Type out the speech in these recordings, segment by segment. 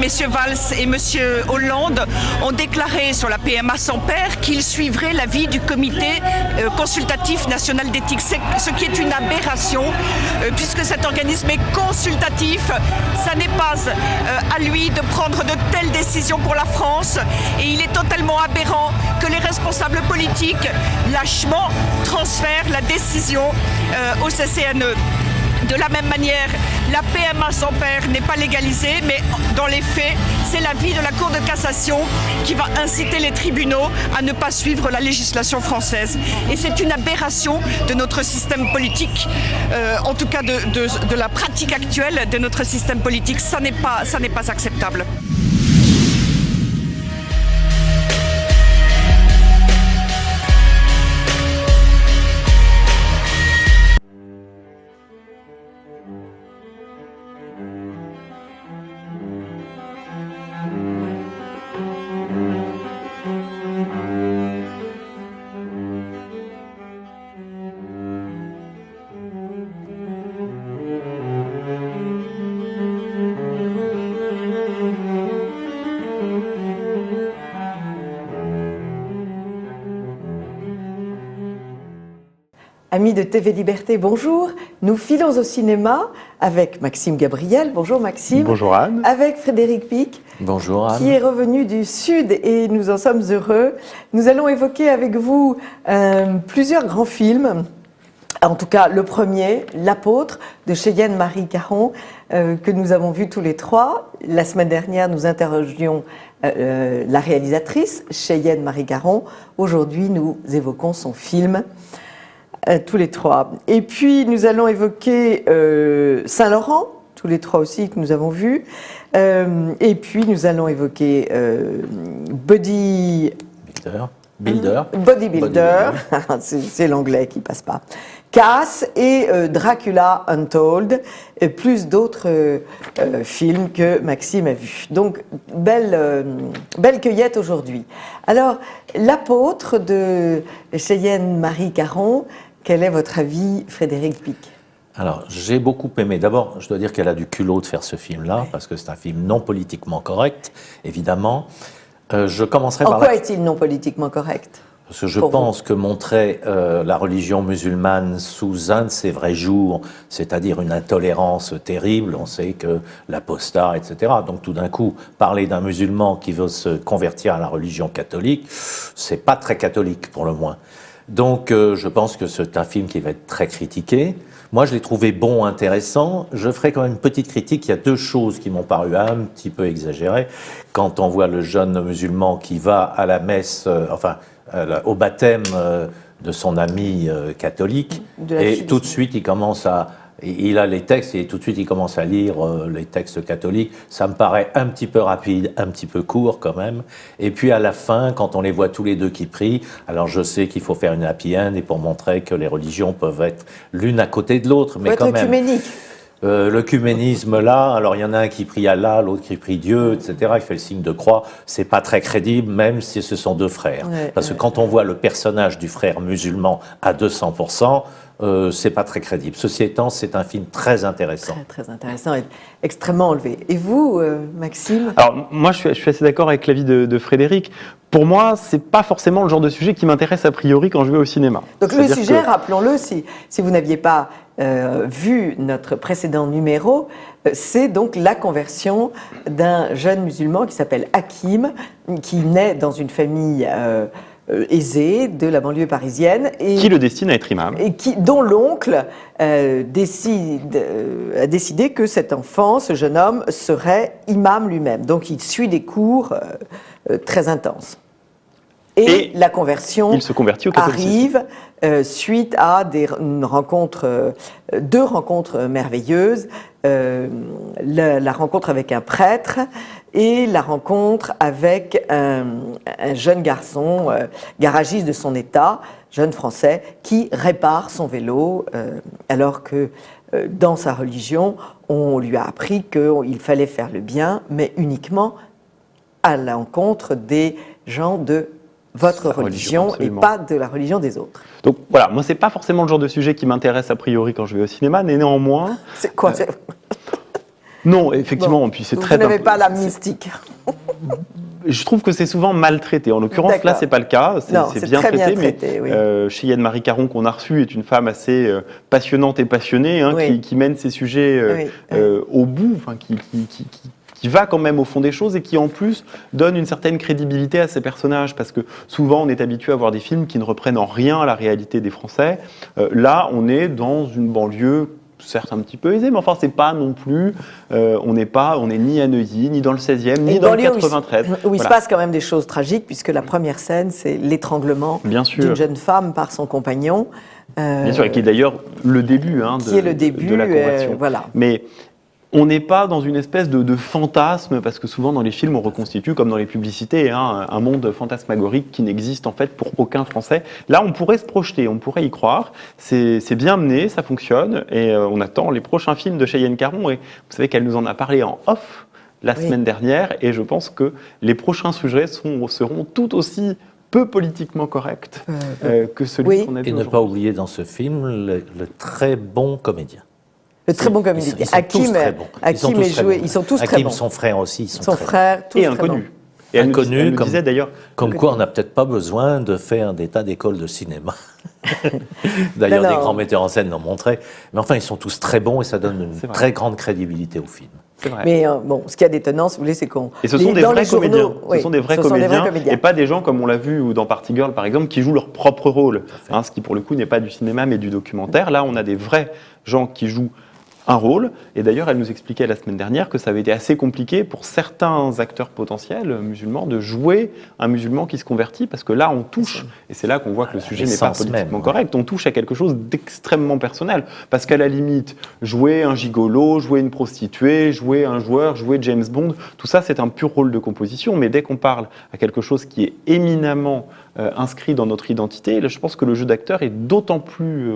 messieurs Valls et monsieur Hollande ont déclaré sur la PMA sans père qu'ils suivraient l'avis du comité consultatif national d'éthique, ce qui est une aberration, puisque cet organisme est consultatif. Ça n'est pas à lui de prendre de telles décisions pour la France, et il est totalement aberrant que les responsables politiques lâchement transfèrent la décision au CCNE. De la même manière, la PMA sans père n'est pas légalisée, mais dans les faits, c'est l'avis de la Cour de cassation qui va inciter les tribunaux à ne pas suivre la législation française. Et c'est une aberration de notre système politique, en tout cas de la pratique actuelle de notre système politique. Ça n'est pas acceptable. Amis de TV Liberté, bonjour. Nous filons au cinéma avec Maxime Gabriel. Bonjour Maxime. Bonjour Anne. Avec Frédéric Pic. Bonjour Anne. Qui est revenu du Sud et nous en sommes heureux. Nous allons évoquer avec vous plusieurs grands films. En tout cas, le premier, L'Apôtre, de Cheyenne Marie Caron, que nous avons vu tous les trois. La semaine dernière, nous interrogions la réalisatrice, Cheyenne Marie Caron. Aujourd'hui, nous évoquons son film. Tous les trois. Et puis, nous allons évoquer Saint-Laurent, tous les trois aussi, que nous avons vus. Et puis, nous allons évoquer Bodybuilder. C'est l'anglais qui passe pas. Cass et Dracula Untold, et plus d'autres films que Maxime a vus. Donc, belle cueillette aujourd'hui. Alors, L'Apôtre de Cheyenne Marie Caron. Quel est votre avis, Frédéric Pic? Alors, j'ai beaucoup aimé. D'abord, je dois dire qu'elle a du culot de faire ce film-là, oui, parce que c'est un film non politiquement correct, évidemment. Je commencerai par... En quoi est-il non politiquement correct? Parce que je pense que montrer la religion musulmane sous un de ses vrais jours, c'est-à-dire une intolérance terrible, on sait que l'apostat, etc. Donc tout d'un coup, parler d'un musulman qui veut se convertir à la religion catholique, c'est pas très catholique pour le moins. Donc je pense que c'est un film qui va être très critiqué. Moi, je l'ai trouvé bon, intéressant. Je ferai quand même une petite critique. Il y a deux choses qui m'ont paru un petit peu exagérées. Quand on voit le jeune musulman qui va à la messe, au baptême de son ami catholique, et tout de suite, il a les textes et tout de suite il commence à lire les textes catholiques. Ça me paraît un petit peu rapide, un petit peu court quand même. Et puis à la fin, quand on les voit tous les deux qui prient, alors je sais qu'il faut faire une happy end et pour montrer que les religions peuvent être l'une à côté de l'autre, mais quand même. L'œcuménisme là, alors il y en a un qui prie Allah, l'autre qui prie Dieu, etc. Il fait le signe de croix. C'est pas très crédible, même si ce sont deux frères. Parce que quand on voit le personnage du frère musulman à 200%, c'est pas très crédible. Ceci étant, c'est un film très intéressant. Très intéressant et extrêmement enlevé. Et vous, Maxime? Alors, moi, je suis assez d'accord avec l'avis de Frédéric. Pour moi, c'est pas forcément le genre de sujet qui m'intéresse a priori quand je vais au cinéma. Donc le sujet, rappelons-le, si vous n'aviez pas vu notre précédent numéro, c'est donc la conversion d'un jeune musulman qui s'appelle Hakim, qui naît dans une famille aisée de la banlieue parisienne. Et qui le destine à être imam. Et dont l'oncle a décidé que cet enfant, ce jeune homme, serait imam lui-même. Donc il suit des cours très intenses. Et la conversion il se convertit au catholicisme. arrive suite à deux rencontres merveilleuses. La rencontre avec un prêtre et la rencontre avec un jeune garçon, garagiste de son état, jeune français, qui répare son vélo alors que dans sa religion, on lui a appris qu'il fallait faire le bien, mais uniquement à l'encontre des gens de votre religion et pas de la religion des autres. Donc voilà, moi c'est pas forcément le genre de sujet qui m'intéresse a priori quand je vais au cinéma, mais néanmoins... C'est quoi Non, effectivement, puis c'est très... Vous n'avez pas la mystique. Je trouve que c'est souvent maltraité. En l'occurrence, là, c'est pas le cas. C'est bien traité, mais oui. Cheyenne Marie Caron, qu'on a reçue, est une femme assez passionnante et passionnée, hein, oui. qui mène ses sujets au bout, qui va quand même au fond des choses et qui, en plus, donne une certaine crédibilité à ses personnages. Parce que souvent, on est habitué à voir des films qui ne reprennent en rien la réalité des Français. Là, on est dans une banlieue certes un petit peu aisé, mais enfin c'est pas non plus, on n'est ni à Neuilly, ni dans le 16e, ni dans le 93. Où il se passe quand même des choses tragiques, puisque la première scène, c'est l'étranglement d'une jeune femme par son compagnon. Bien sûr, et qui est d'ailleurs le début, de la conversion. Voilà. Mais on n'est pas dans une espèce de fantasme, parce que souvent dans les films, on reconstitue, comme dans les publicités, un monde fantasmagorique qui n'existe en fait pour aucun Français. Là, on pourrait se projeter, on pourrait y croire. C'est bien mené, ça fonctionne, et on attend les prochains films de Cheyenne Caron. Et vous savez qu'elle nous en a parlé en off la semaine dernière, et je pense que les prochains sujets seront tout aussi peu politiquement corrects que celui qu'on a vu. Et ne pas oublier dans ce film le très bon comédien. Le très bon comédien. Hakim est joué. Ils sont tous très bons. Son frère aussi. Son frère, tous et inconnu. Et inconnu, comme disait d'ailleurs. Comme quoi, on n'a peut-être pas besoin de faire des tas d'écoles de cinéma. D'ailleurs, des grands metteurs en scène l'ont montré. Mais enfin, ils sont tous très bons et ça donne une très grande crédibilité au film. C'est vrai. Mais bon, ce qui a d'étonnant, si vous voulez, c'est qu'on. Et ce sont des vrais comédiens. Ce sont des vrais comédiens. Et pas des gens comme on l'a vu dans Party Girl, par exemple, qui jouent leur propre rôle. Ce qui, pour le coup, n'est pas du cinéma, mais du documentaire. Là, on a des vrais gens qui jouent un rôle, et d'ailleurs elle nous expliquait la semaine dernière que ça avait été assez compliqué pour certains acteurs potentiels musulmans de jouer un musulman qui se convertit, parce que là on touche, et c'est là qu'on voit que le sujet n'est pas politiquement correct, on touche à quelque chose d'extrêmement personnel, parce qu'à la limite, jouer un gigolo, jouer une prostituée, jouer un joueur, jouer James Bond, tout ça c'est un pur rôle de composition, mais dès qu'on parle à quelque chose qui est éminemment inscrit dans notre identité, là, je pense que le jeu d'acteur est d'autant plus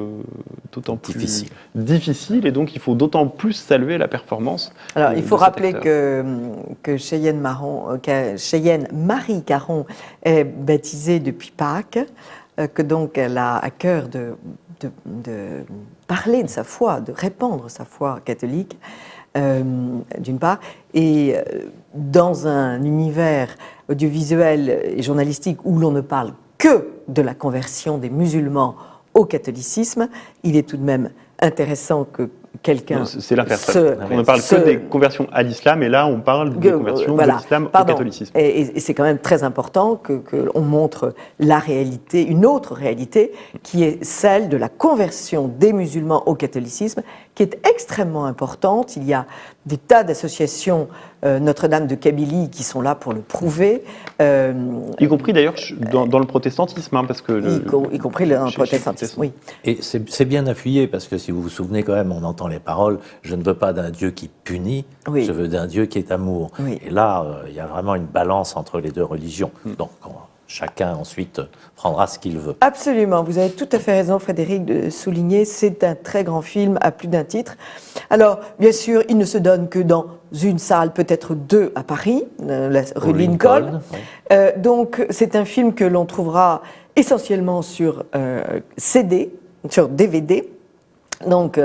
difficile, et donc il faut d'autant plus saluer la performance. Alors il faut rappeler que Cheyenne Marie Caron est baptisée depuis Pâques, que donc elle a à cœur de parler de sa foi, de répandre sa foi catholique, d'une part, et dans un univers audiovisuel et journalistique où l'on ne parle que de la conversion des musulmans au catholicisme, il est tout de même intéressant que quelqu'un... C'est l'inverse. On ne parle que des conversions à l'islam, et là on parle des conversions de l'islam au catholicisme. Et c'est quand même très important qu'on montre la réalité, une autre réalité, qui est celle de la conversion des musulmans au catholicisme, qui est extrêmement importante. Il y a des tas d'associations Notre-Dame de Kabylie qui sont là pour le prouver. Y compris d'ailleurs dans le protestantisme, parce que... y compris dans le protestantisme, oui. Et c'est bien appuyé, parce que si vous vous souvenez quand même, on entend les paroles « Je ne veux pas d'un Dieu qui punit, je veux d'un Dieu qui est amour ». Et là, il y a vraiment une balance entre les deux religions. Donc, chacun ensuite prendra ce qu'il veut. Absolument, vous avez tout à fait raison, Frédéric, de souligner, c'est un très grand film à plus d'un titre. Alors, bien sûr, il ne se donne que dans une salle, peut-être deux à Paris, la rue Lincoln. Donc, c'est un film que l'on trouvera essentiellement sur CD, sur DVD. Donc,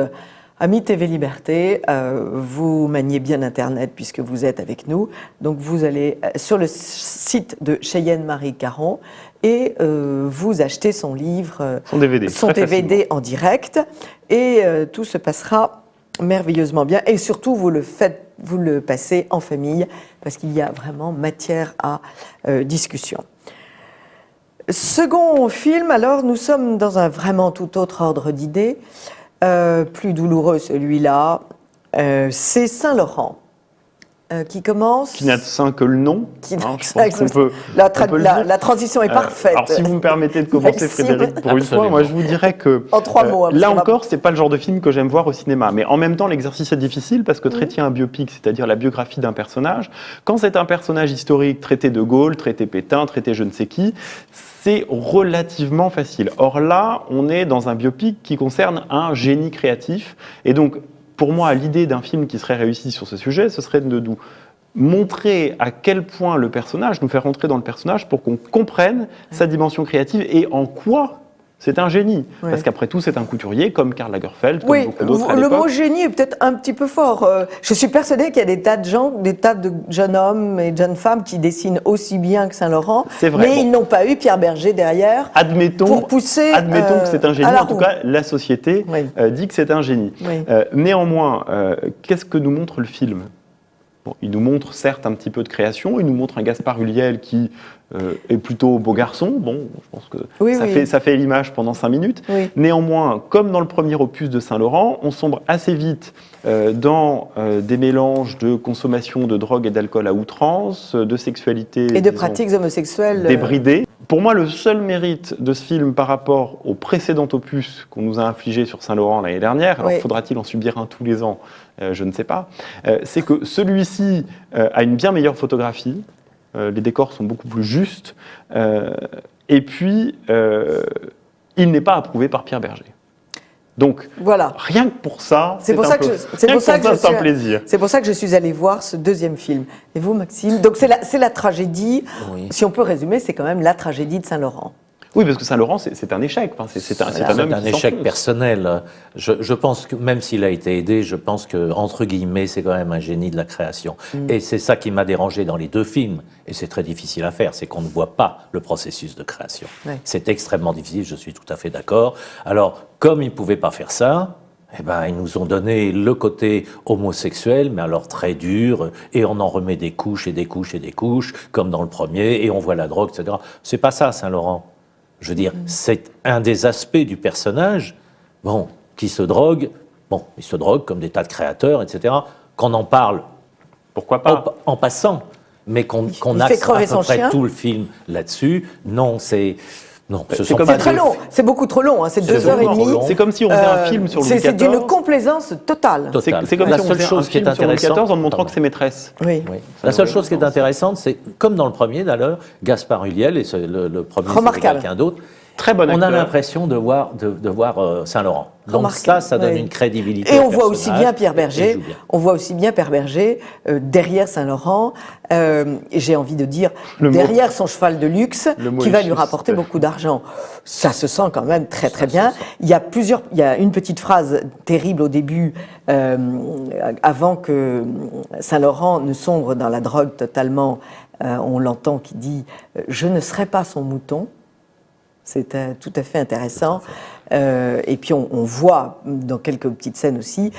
Amis TV Liberté, vous maniez bien Internet puisque vous êtes avec nous. Donc vous allez sur le site de Cheyenne Marie Caron et vous achetez son livre, son DVD en direct. Et tout se passera merveilleusement bien. Et surtout, vous le passez en famille parce qu'il y a vraiment matière à discussion. Second film, alors nous sommes dans un vraiment tout autre ordre d'idées. Plus douloureux celui-là, c'est Saint-Laurent qui commence... Qui n'a de saint que le nom. La transition est parfaite. Alors si vous me permettez de commencer, Frédéric, pour une fois, moi je vous dirais que... En 3 mots. Là encore, c'est pas le genre de film que j'aime voir au cinéma. Mais en même temps, l'exercice est difficile parce que traiter un biopic, c'est-à-dire la biographie d'un personnage, quand c'est un personnage historique traité de Gaulle, traité Pétain, traité je ne sais qui, c'est relativement facile. Or là, on est dans un biopic qui concerne un génie créatif. Et donc, pour moi, l'idée d'un film qui serait réussi sur ce sujet, ce serait de nous montrer à quel point le personnage, nous faire rentrer dans le personnage pour qu'on comprenne sa dimension créative et en quoi C'est un génie, parce qu'après tout, c'est un couturier comme Karl Lagerfeld, comme beaucoup d'autres à l'époque. Le mot génie est peut-être un petit peu fort. Je suis persuadée qu'il y a des tas de gens, des tas de jeunes hommes et de jeunes femmes qui dessinent aussi bien que Saint-Laurent, mais ils n'ont pas eu Pierre Berger derrière pour pousser. Admettons que c'est un génie, en tout cas, la société dit que c'est un génie. Néanmoins, qu'est-ce que nous montre le film ? Il nous montre certes un petit peu de création, il nous montre un Gaspard Ulliel qui est plutôt beau garçon. Bon, je pense que ça fait l'image pendant 5 minutes. Néanmoins, comme dans le premier opus de Saint-Laurent, on sombre assez vite dans des mélanges de consommation de drogue et d'alcool à outrance, de sexualité et de pratiques homosexuelles débridées. Pour moi, le seul mérite de ce film par rapport au précédent opus qu'on nous a infligé sur Saint-Laurent l'année dernière, alors faudra-t-il en subir un tous les ans, je ne sais pas, c'est que celui-ci a une bien meilleure photographie, les décors sont beaucoup plus justes, et puis il n'est pas approuvé par Pierre Berger. Donc, rien que pour ça, c'est un plaisir. C'est pour ça que je suis allée voir ce deuxième film. Et vous, Maxime? Donc c'est la tragédie, si on peut résumer, c'est quand même la tragédie de Saint-Laurent. Oui, parce que Saint-Laurent, c'est un échec. Enfin, c'est un échec personnel. Je pense que, même s'il a été aidé, je pense que, entre guillemets, c'est quand même un génie de la création. Et c'est ça qui m'a dérangé dans les 2 films. Et c'est très difficile à faire, c'est qu'on ne voit pas le processus de création. C'est extrêmement difficile, je suis tout à fait d'accord. Alors, comme ils ne pouvaient pas faire ça, ils nous ont donné le côté homosexuel, mais alors très dur, et on en remet des couches et des couches et des couches, comme dans le premier, et on voit la drogue, etc. C'est pas ça, Saint-Laurent. Je veux dire, c'est un des aspects du personnage, qui se drogue. Il se drogue comme des tas de créateurs, etc. Qu'on en parle, pourquoi pas, en passant, mais qu'on axe à peu près tout le film là-dessus. Non, c'est très long, c'est beaucoup trop long, c'est 2h30. C'est comme si on faisait un film sur Louis XIV. C'est d'une complaisance totale. C'est comme si on faisait un film sur Louis XIV en montrant que c'est maîtresse. La seule chose qui est intéressante, c'est, comme dans le premier d'ailleurs, Gaspard Ulliel, et le premier c'est quelqu'un d'autre, très bon acteur. On a l'impression de voir Saint-Laurent. Donc ça donne une crédibilité. Et on voit aussi bien Pierre Berger. On voit aussi bien Pierre Berger derrière Saint-Laurent. J'ai envie de dire derrière son cheval de luxe qui va lui rapporter beaucoup d'argent. Ça se sent quand même très très bien. Il y a une petite phrase terrible au début, avant que Saint-Laurent ne sombre dans la drogue totalement. On l'entend qui dit « Je ne serai pas son mouton ». C'est tout à fait intéressant. Et puis on voit dans quelques petites scènes aussi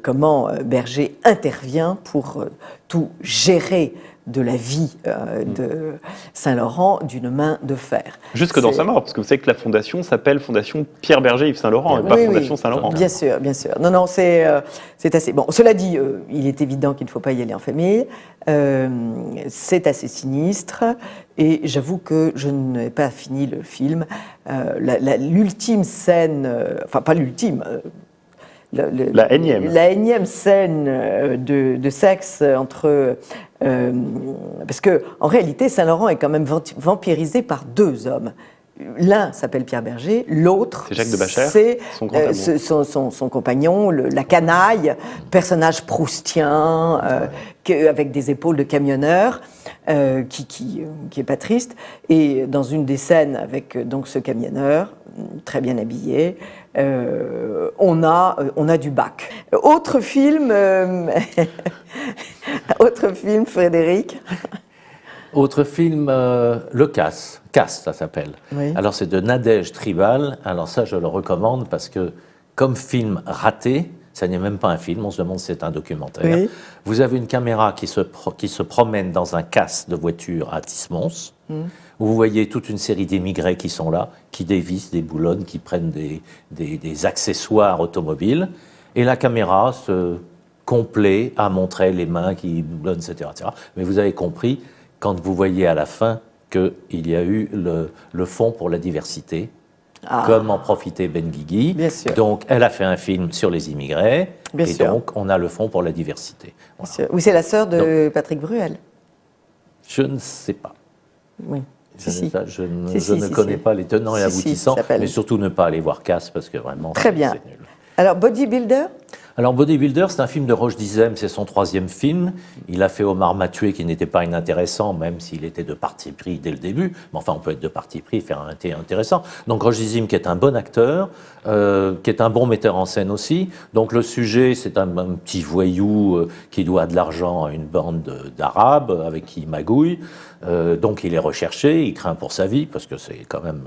comment Berger intervient pour tout gérer de la vie de Saint-Laurent d'une main de fer. Jusque dans sa mort, parce que vous savez que la fondation s'appelle Fondation Pierre Berger Yves Saint-Laurent, et pas Fondation Saint-Laurent. Bien sûr, bien sûr. Non, c'est assez... Bon, cela dit, il est évident qu'il ne faut pas y aller en famille. C'est assez sinistre, et j'avoue que je n'ai pas fini le film. L'ultime scène, enfin pas l'ultime... La énième scène de sexe entre... parce que en réalité, Saint-Laurent est quand même vampirisé par 2 hommes. L'un s'appelle Pierre Berger, l'autre, c'est Jacques de Bacher, son compagnon, la canaille, personnage proustien, avec des épaules de camionneur, qui est pas triste. Et dans une des scènes avec donc ce camionneur, très bien habillé, on a du bac. Autre film, Frédéric. Autre film, Le Casse, ça s'appelle. Alors c'est de Nadège Tribal. Alors ça, je le recommande parce que comme film raté, ça n'est même pas un film, on se demande si c'est un documentaire. Vous avez une caméra qui se promène dans un casse de voiture à Tismons. Où vous voyez toute une série d'émigrés qui sont là, qui dévissent, déboulonnent, qui prennent des accessoires automobiles. Et la caméra se complaît à montrer les mains qui boulonnent, etc., etc. Mais vous avez compris, quand vous voyez à la fin qu'il y a eu le Fonds pour la diversité, comme en profitait Benguigui. Donc, elle a fait un film sur les immigrés, donc on a le Fonds pour la diversité. Voilà. Oui, c'est la sœur de Patrick Bruel. Je ne sais pas. Oui. Je ne connais pas les tenants et aboutissants, mais surtout ne pas aller voir Casse, parce que vraiment, très bien. C'est nul. Alors, Bodybuilder ? Alors Bodybuilder, c'est un film de Roche Dizem, c'est son 3e film. Il a fait Omar m'a tué, qui n'était pas inintéressant, même s'il était de parti pris dès le début. Mais enfin, on peut être de parti pris et faire un thé intéressant. Donc Roche Dizem, qui est un bon acteur, qui est un bon metteur en scène aussi. Donc le sujet, c'est un petit voyou qui doit de l'argent à une bande d'Arabes avec qui il magouille. Donc il est recherché, il craint pour sa vie, parce que c'est quand même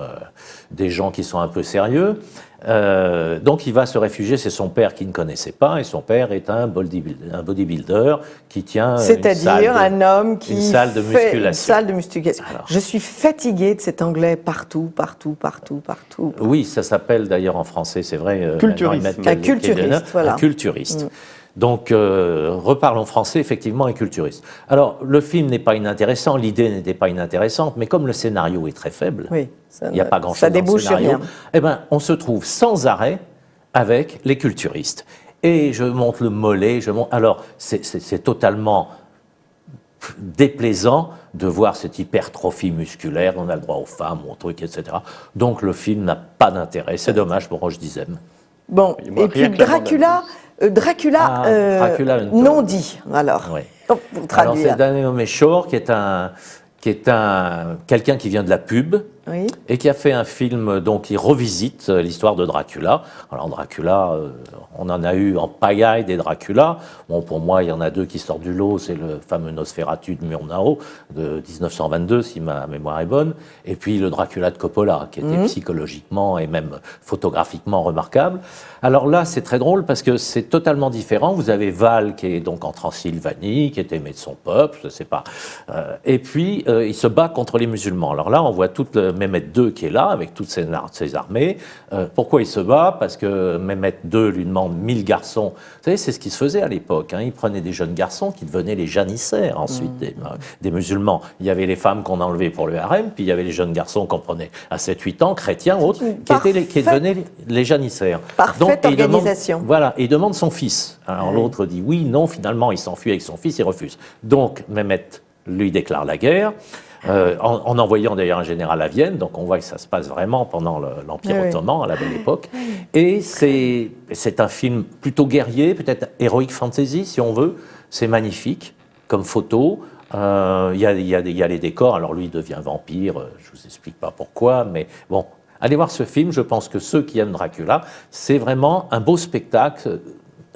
des gens qui sont un peu sérieux. Donc il va se réfugier, c'est son père qui ne connaissait pas, et son père est un bodybuilder qui tient c'est-à-dire un homme qui une salle de musculation. Une salle de musculation. Alors, je suis fatiguée de cet anglais partout. Oui, ça s'appelle d'ailleurs en français, c'est vrai. Culturiste. Un culturiste, voilà. Un culturiste. Donc, reparlons français, effectivement, un culturiste. Alors, le film n'est pas inintéressant, l'idée n'était pas inintéressante, mais comme le scénario est très faible, oui, il n'y a pas grand-chose dans le scénario, eh ben, on se trouve sans arrêt avec les culturistes. Et je monte le mollet, alors, c'est totalement déplaisant de voir cette hypertrophie musculaire, on a le droit aux femmes, aux trucs, etc. Donc, le film n'a pas d'intérêt, c'est dommage pour Roche Dizem. Bon, et puis Dracula non dit, alors, oui. Pour traduire. Alors, c'est Daniel Meshor, qui est quelqu'un qui vient de la pub, oui. Et qui a fait un film donc, qui revisite l'histoire de Dracula. Alors Dracula, on en a eu en pagaille des Dracula. Bon, pour moi, il y en a 2 qui sortent du lot. C'est le fameux Nosferatu de Murnau de 1922, si ma mémoire est bonne. Et puis le Dracula de Coppola, qui était psychologiquement et même photographiquement remarquable. Alors là, c'est très drôle parce que c'est totalement différent. Vous avez Val, qui est donc en Transylvanie, qui est aimé de son peuple, je ne sais pas. Et puis, il se bat contre les musulmans. Alors là, on voit toute Mehmet II qui est là, avec toutes ses armées. Pourquoi il se bat? Parce que Mehmet II lui demande 1000 garçons. Vous savez, c'est ce qui se faisait à l'époque. Hein. Il prenait des jeunes garçons qui devenaient les janissaires ensuite des musulmans. Il y avait les femmes qu'on enlevait pour le harem, puis il y avait les jeunes garçons qu'on prenait à 7-8 ans, chrétiens, autres, qui devenaient les janissaires. Parfaite organisation. Voilà, et il demande son fils. Alors l'autre dit oui, non, finalement il s'enfuit avec son fils, il refuse. Donc Mehmet lui déclare la guerre. En envoyant d'ailleurs un général à Vienne, donc on voit que ça se passe vraiment pendant l'Empire ottoman, à la belle époque. Et c'est un film plutôt guerrier, peut-être heroic fantasy si on veut. C'est magnifique comme photo. Il y a les décors, alors lui il devient vampire, je ne vous explique pas pourquoi, mais bon, allez voir ce film, je pense que ceux qui aiment Dracula, c'est vraiment un beau spectacle.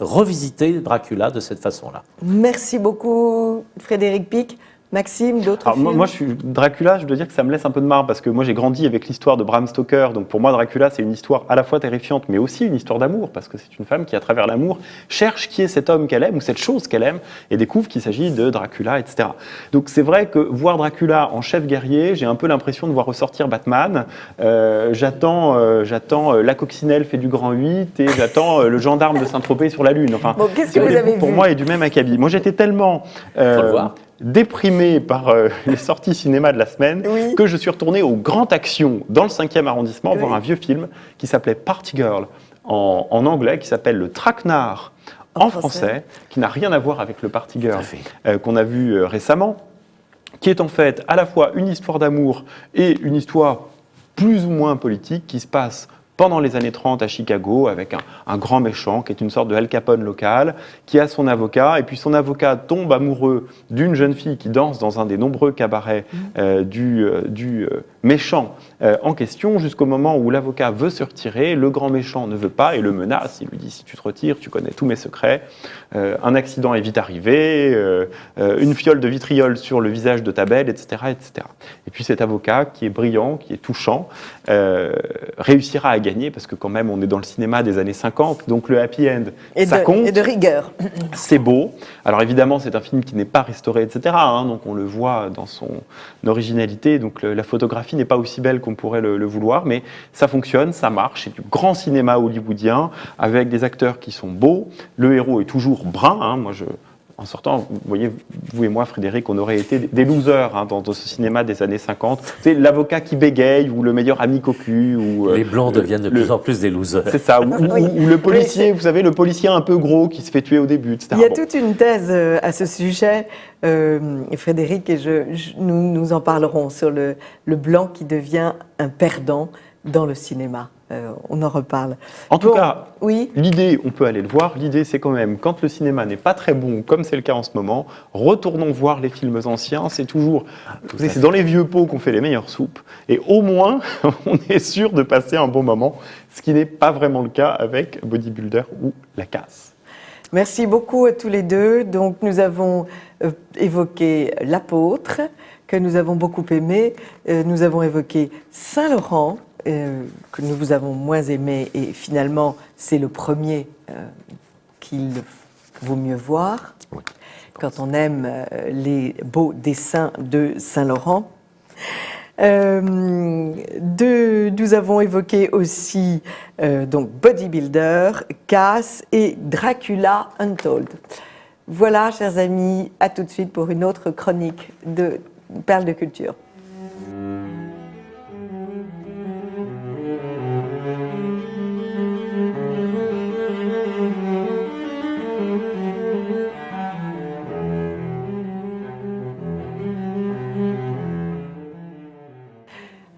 Revisiter Dracula de cette façon-là. Merci beaucoup Frédéric Pic. Maxime, d'autres films? Moi, Dracula, je dois dire que ça me laisse un peu de marre parce que moi, j'ai grandi avec l'histoire de Bram Stoker. Donc, pour moi, Dracula, c'est une histoire à la fois terrifiante, mais aussi une histoire d'amour parce que c'est une femme qui, à travers l'amour, cherche qui est cet homme qu'elle aime ou cette chose qu'elle aime et découvre qu'il s'agit de Dracula, etc. Donc, c'est vrai que voir Dracula en chef guerrier, j'ai un peu l'impression de voir ressortir Batman. J'attends la coccinelle fait du grand 8 et j'attends le gendarme de Saint-Tropez sur la Lune. Enfin, bon, qu'est-ce que vous avez pour vu? moi, est du même acabit. Moi, j'étais tellement déprimé par les sorties cinéma de la semaine, que je suis retourné au Grand Action dans le 5e arrondissement voir un vieux film qui s'appelait Party Girl en anglais, qui s'appelle Le Traquenard en français, qui n'a rien à voir avec le Party Girl qu'on a vu récemment, qui est en fait à la fois une histoire d'amour et une histoire plus ou moins politique qui se passe pendant les années 30 à Chicago, avec un grand méchant qui est une sorte de Al Capone local, qui a son avocat, et puis son avocat tombe amoureux d'une jeune fille qui danse dans un des nombreux cabarets du méchant en question, jusqu'au moment où l'avocat veut se retirer, le grand méchant ne veut pas et le menace, il lui dit « si tu te retires, tu connais tous mes secrets, un accident est vite arrivé, une fiole de vitriol sur le visage de ta belle, etc. etc. » Et puis cet avocat, qui est brillant, qui est touchant, réussira à gagner, parce que quand même on est dans le cinéma des années 50, donc le happy end, ça compte. Et de rigueur. C'est beau. Alors évidemment, c'est un film qui n'est pas restauré, etc. Donc on le voit dans son originalité, donc la photographie n'est pas aussi belle qu'on pourrait le vouloir, mais ça fonctionne, ça marche, c'est du grand cinéma hollywoodien, avec des acteurs qui sont beaux, le héros est toujours brun, en sortant, vous voyez, vous et moi, Frédéric, on aurait été des losers dans ce cinéma des années 50. C'est l'avocat qui bégaye, ou le meilleur ami cocu. Ou, les blancs deviennent de plus en plus des losers. C'est ça, ou le policier, vous savez, le policier un peu gros qui se fait tuer au début, etc. Il y a toute une thèse à ce sujet, Frédéric, et nous en parlerons, sur le blanc qui devient un perdant dans le cinéma. on en reparle. En tout cas, oui. L'idée, on peut aller le voir. L'idée, c'est quand même, quand le cinéma n'est pas très bon, comme c'est le cas en ce moment, retournons voir les films anciens. C'est toujours, c'est dans les vieux pots qu'on fait les meilleures soupes. Et au moins, on est sûr de passer un bon moment, ce qui n'est pas vraiment le cas avec Bodybuilder ou La Casse. Merci beaucoup à tous les deux. Donc, nous avons évoqué L'Apôtre, que nous avons beaucoup aimé. Nous avons évoqué Saint-Laurent, que nous vous avons moins aimé, et finalement, c'est le premier qu'il vaut mieux voir, quand on aime les beaux dessins de Saint-Laurent. Nous avons évoqué aussi donc Bodybuilder, Casse et Dracula Untold. Voilà, chers amis, à tout de suite pour une autre chronique de Perles de Culture.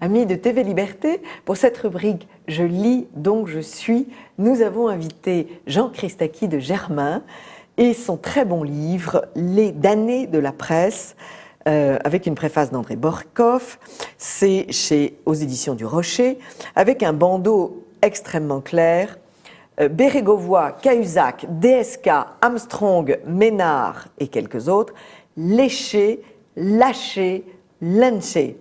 Amis de TV Liberté, pour cette rubrique « Je lis, donc je suis », nous avons invité Jean Christakis de Germain et son très bon livre « Les damnés de la presse », avec une préface d'André Borkoff. C'est aux éditions du Rocher, avec un bandeau extrêmement clair. Bérégovoy, Cahuzac, DSK, Armstrong, Ménard et quelques autres, léchés, lâchés, lynchés.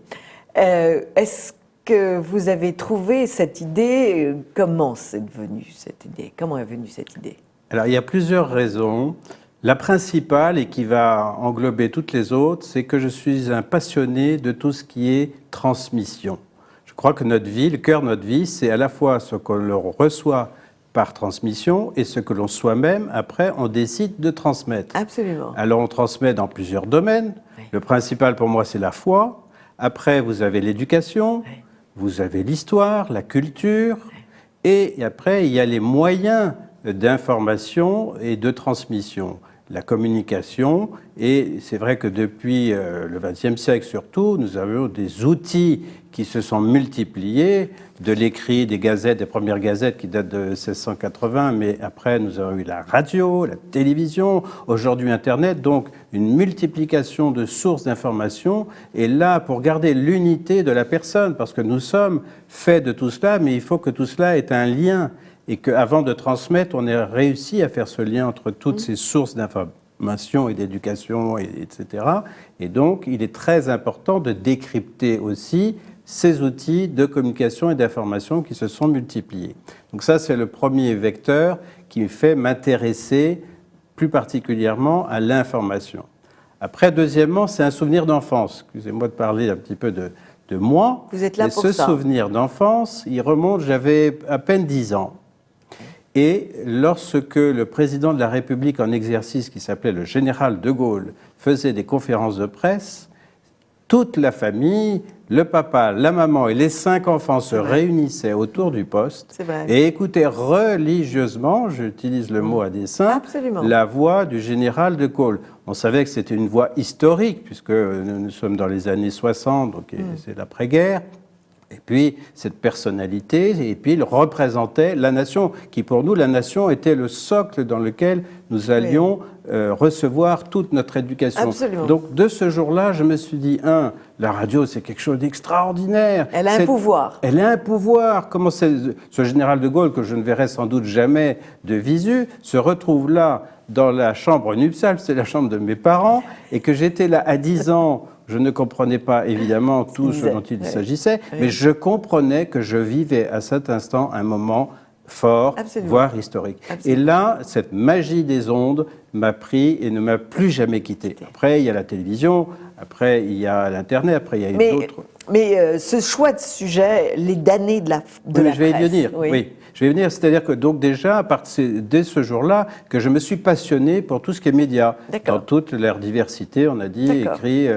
Est-ce que vous avez trouvé cette idée? Comment c'est devenu cette idée? Comment est venue cette idée? Alors, il y a plusieurs raisons. La principale, et qui va englober toutes les autres, c'est que je suis un passionné de tout ce qui est transmission. Je crois que notre vie, le cœur de notre vie, c'est à la fois ce que l'on reçoit par transmission et ce que l'on soi-même, après, on décide de transmettre. Absolument. Alors, on transmet dans plusieurs domaines. Oui. Le principal, pour moi, c'est la foi. Après, vous avez l'éducation, oui. Vous avez l'histoire, la culture, oui. Et après, il y a les moyens d'information et de transmission, la communication. Et c'est vrai que depuis le XXe siècle surtout, nous avons des outils qui se sont multipliés, de l'écrit, des gazettes, des premières gazettes qui datent de 1680, mais après nous avons eu la radio, la télévision, aujourd'hui Internet, donc une multiplication de sources d'informations. Et là, pour garder l'unité de la personne, parce que nous sommes faits de tout cela, mais il faut que tout cela ait un lien, et qu'avant de transmettre, on ait réussi à faire ce lien entre toutes ces sources d'information et d'éducation, etc. Et donc, il est très important de décrypter aussi ces outils de communication et d'information qui se sont multipliés. Donc ça, c'est le premier vecteur qui me fait m'intéresser plus particulièrement à l'information. Après, deuxièmement, c'est un souvenir d'enfance. Excusez-moi de parler un petit peu de moi. Vous êtes là pour ça. Ce souvenir d'enfance, il remonte, j'avais à peine 10 ans. Et lorsque le président de la République en exercice, qui s'appelait le général de Gaulle, faisait des conférences de presse, toute la famille, le papa, la maman et les 5 enfants se réunissaient autour du poste et écoutaient religieusement, j'utilise le mot à dessein, la voix du général de Gaulle. On savait que c'était une voix historique, puisque nous sommes dans les années 60, donc c'est l'après-guerre. Et puis, cette personnalité, et puis il représentait la nation, qui pour nous, la nation était le socle dans lequel nous allions recevoir toute notre éducation. Absolument. Donc, de ce jour-là, je me suis dit, la radio, c'est quelque chose d'extraordinaire. Elle a un pouvoir. Elle a un pouvoir. Comment ce général de Gaulle, que je ne verrai sans doute jamais de visu, se retrouve là, dans la chambre nuptiale, c'est la chambre de mes parents, et que j'étais là à 10 ans. Je ne comprenais pas, évidemment, tout ce dont il s'agissait, mais je comprenais que je vivais à cet instant un moment fort, voire historique. Et là, cette magie des ondes m'a pris et ne m'a plus jamais quitté. Après, il y a la télévision, après, il y a l'Internet, après, il y a d'autres... Mais ce choix de sujet, les damnés de la presse... Je vais y venir, oui. Je vais venir, c'est-à-dire que donc déjà, dès ce jour-là, que je me suis passionné pour tout ce qui est médias, dans toute leur diversité, on a dit, écrit,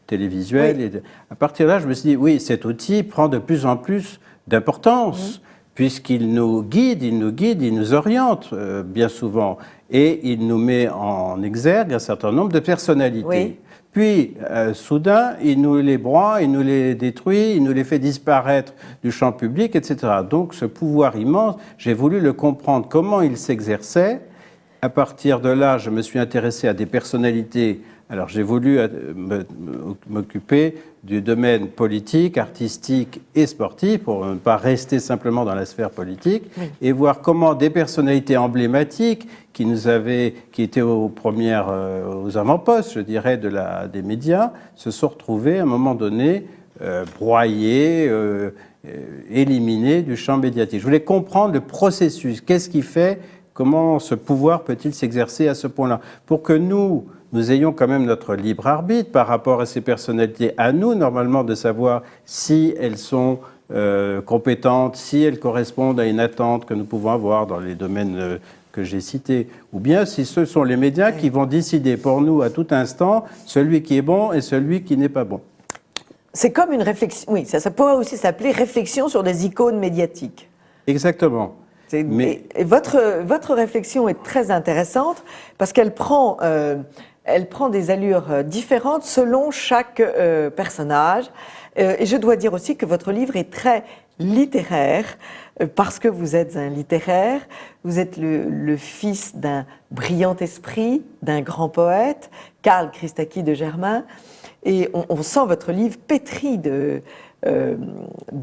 télévisuel. Oui. Et à partir de là, je me suis dit, oui, cet outil prend de plus en plus d'importance, puisqu'il nous guide, il nous oriente bien souvent, et il nous met en exergue un certain nombre de personnalités. Oui. Puis, soudain, il nous les broie, il nous les détruit, il nous les fait disparaître du champ public, etc. Donc, ce pouvoir immense, j'ai voulu le comprendre, comment il s'exerçait. À partir de là, je me suis intéressé à des personnalités. Alors, j'ai voulu m'occuper du domaine politique, artistique et sportif, pour ne pas rester simplement dans la sphère politique, et voir comment des personnalités emblématiques qui étaient aux avant-postes, je dirais, des médias, se sont retrouvées à un moment donné broyées, éliminées du champ médiatique. Je voulais comprendre le processus. Qu'est-ce qui fait? Comment ce pouvoir peut-il s'exercer à ce point-là? Pour que nous ayons quand même notre libre arbitre par rapport à ces personnalités. À nous, normalement, de savoir si elles sont compétentes, si elles correspondent à une attente que nous pouvons avoir dans les domaines que j'ai cités, ou bien si ce sont les médias qui vont décider pour nous à tout instant celui qui est bon et celui qui n'est pas bon. C'est comme une réflexion, oui, ça pourrait aussi s'appeler réflexion sur des icônes médiatiques. Exactement. Mais votre réflexion est très intéressante parce qu'elle prend des allures différentes selon chaque personnage. Et je dois dire aussi que votre livre est très littéraire parce que vous êtes un littéraire, vous êtes le fils d'un brillant esprit, d'un grand poète, Karl Christaki de Germain, et on sent votre livre pétri de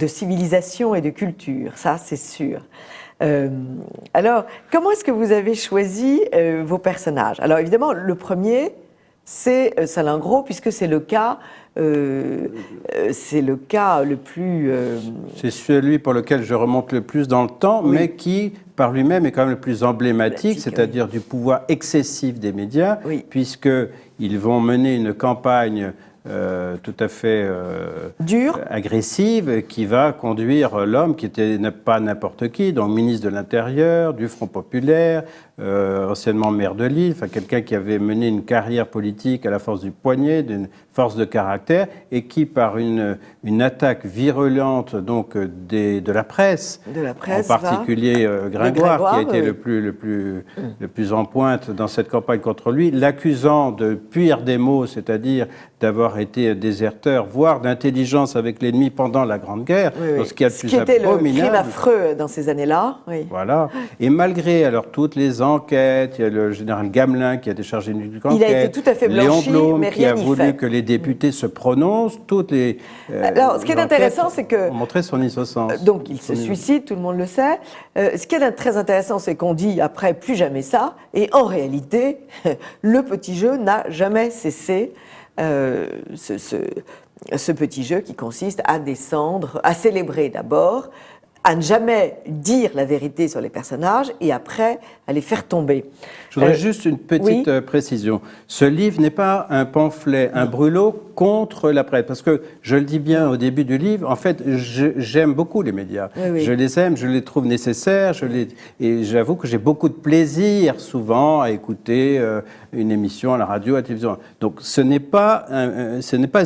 civilisation et de culture, ça c'est sûr. Alors, comment est-ce que vous avez choisi vos personnages? Alors évidemment, le premier, c'est Salingro, puisque c'est le cas le plus... C'est celui pour lequel je remonte le plus dans le temps, mais qui, par lui-même, est quand même le plus emblématique, c'est-à-dire du pouvoir excessif des médias, puisqu'ils vont mener une campagne tout à fait agressive, qui va conduire l'homme qui n'était pas n'importe qui, donc ministre de l'Intérieur, du Front populaire, anciennement maire de Lille, enfin quelqu'un qui avait mené une carrière politique à la force du poignet, d'une force de caractère, et qui, par une attaque virulente donc de la presse, en particulier Gringoire, qui a été le plus en pointe dans cette campagne contre lui, l'accusant de puire des mots, c'est-à-dire d'avoir été déserteur, voire d'intelligence avec l'ennemi pendant la Grande Guerre, ce qui était le crime affreux dans ces années-là. Voilà. Et malgré alors toutes les enquêtes, il y a le général Gamelin qui a été chargé d'une enquête, il a été tout à fait blanchi, Léon Blum mais qui a rien voulu que les députés se prononcent, toutes les alors, ce qui est intéressant, c'est que... ont montré son innocence. Donc, il se suicide, tout le monde le sait. Ce qui est très intéressant, c'est qu'on dit après plus jamais ça, et en réalité, le petit jeu n'a jamais cessé. Ce petit jeu qui consiste à descendre, à célébrer d'abord, à ne jamais dire la vérité sur les personnages et après à les faire tomber. Je voudrais juste une petite précision. Ce livre n'est pas un pamphlet, un brûlot contre la presse. Parce que, je le dis bien au début du livre, en fait, j'aime beaucoup les médias. Je les aime, je les trouve nécessaires. Et j'avoue que j'ai beaucoup de plaisir souvent à écouter une émission à la radio, à la télévision. Donc ce n'est pas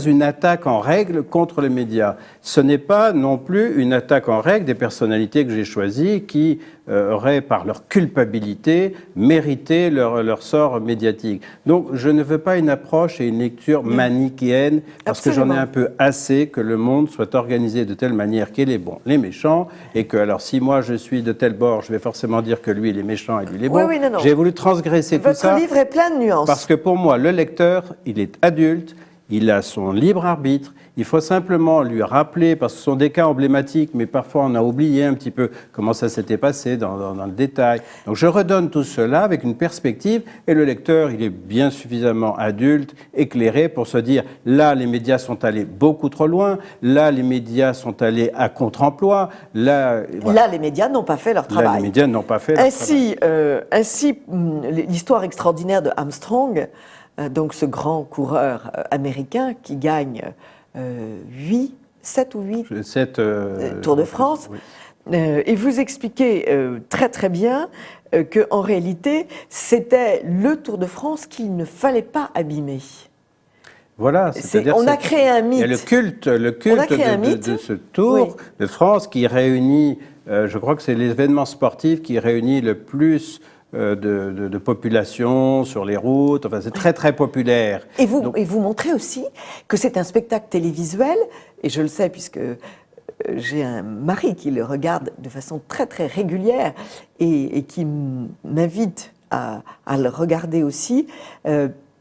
une attaque en règle contre les médias. Ce n'est pas non plus une attaque en règle des personnalités que j'ai choisies qui auraient, par leur culpabilité, mérité leur sort médiatique. Donc, je ne veux pas une approche et une lecture manichéenne, parce que j'en ai un peu assez que le monde soit organisé de telle manière qu'il est bon, les méchants, et que, alors, si moi je suis de tel bord, je vais forcément dire que lui, il est méchant et lui, il est bon. Non. J'ai voulu transgresser tout ça. Votre livre est plein de nuances. Parce que pour moi, le lecteur, il est adulte, il a son libre arbitre. Il faut simplement lui rappeler, parce que ce sont des cas emblématiques, mais parfois on a oublié un petit peu comment ça s'était passé dans le détail. Donc je redonne tout cela avec une perspective, et le lecteur, il est bien suffisamment adulte, éclairé pour se dire, là les médias sont allés beaucoup trop loin, là les médias sont allés à contre-emploi, là les médias n'ont pas fait leur travail. Là les médias n'ont pas fait leur travail. Ainsi, l'histoire extraordinaire de Armstrong, donc ce grand coureur américain qui gagne 7 ou 8 Tours de France. Et vous expliquez très très bien qu'en réalité, c'était le Tour de France qu'il ne fallait pas abîmer. Voilà, on a créé un mythe. Il y a le culte de ce Tour de France qui réunit, je crois que c'est l'événement sportif qui réunit le plus de population sur les routes. Enfin, c'est très, très populaire. Et vous montrez aussi que c'est un spectacle télévisuel, et je le sais puisque j'ai un mari qui le regarde de façon très, très régulière et qui m'invite à le regarder aussi.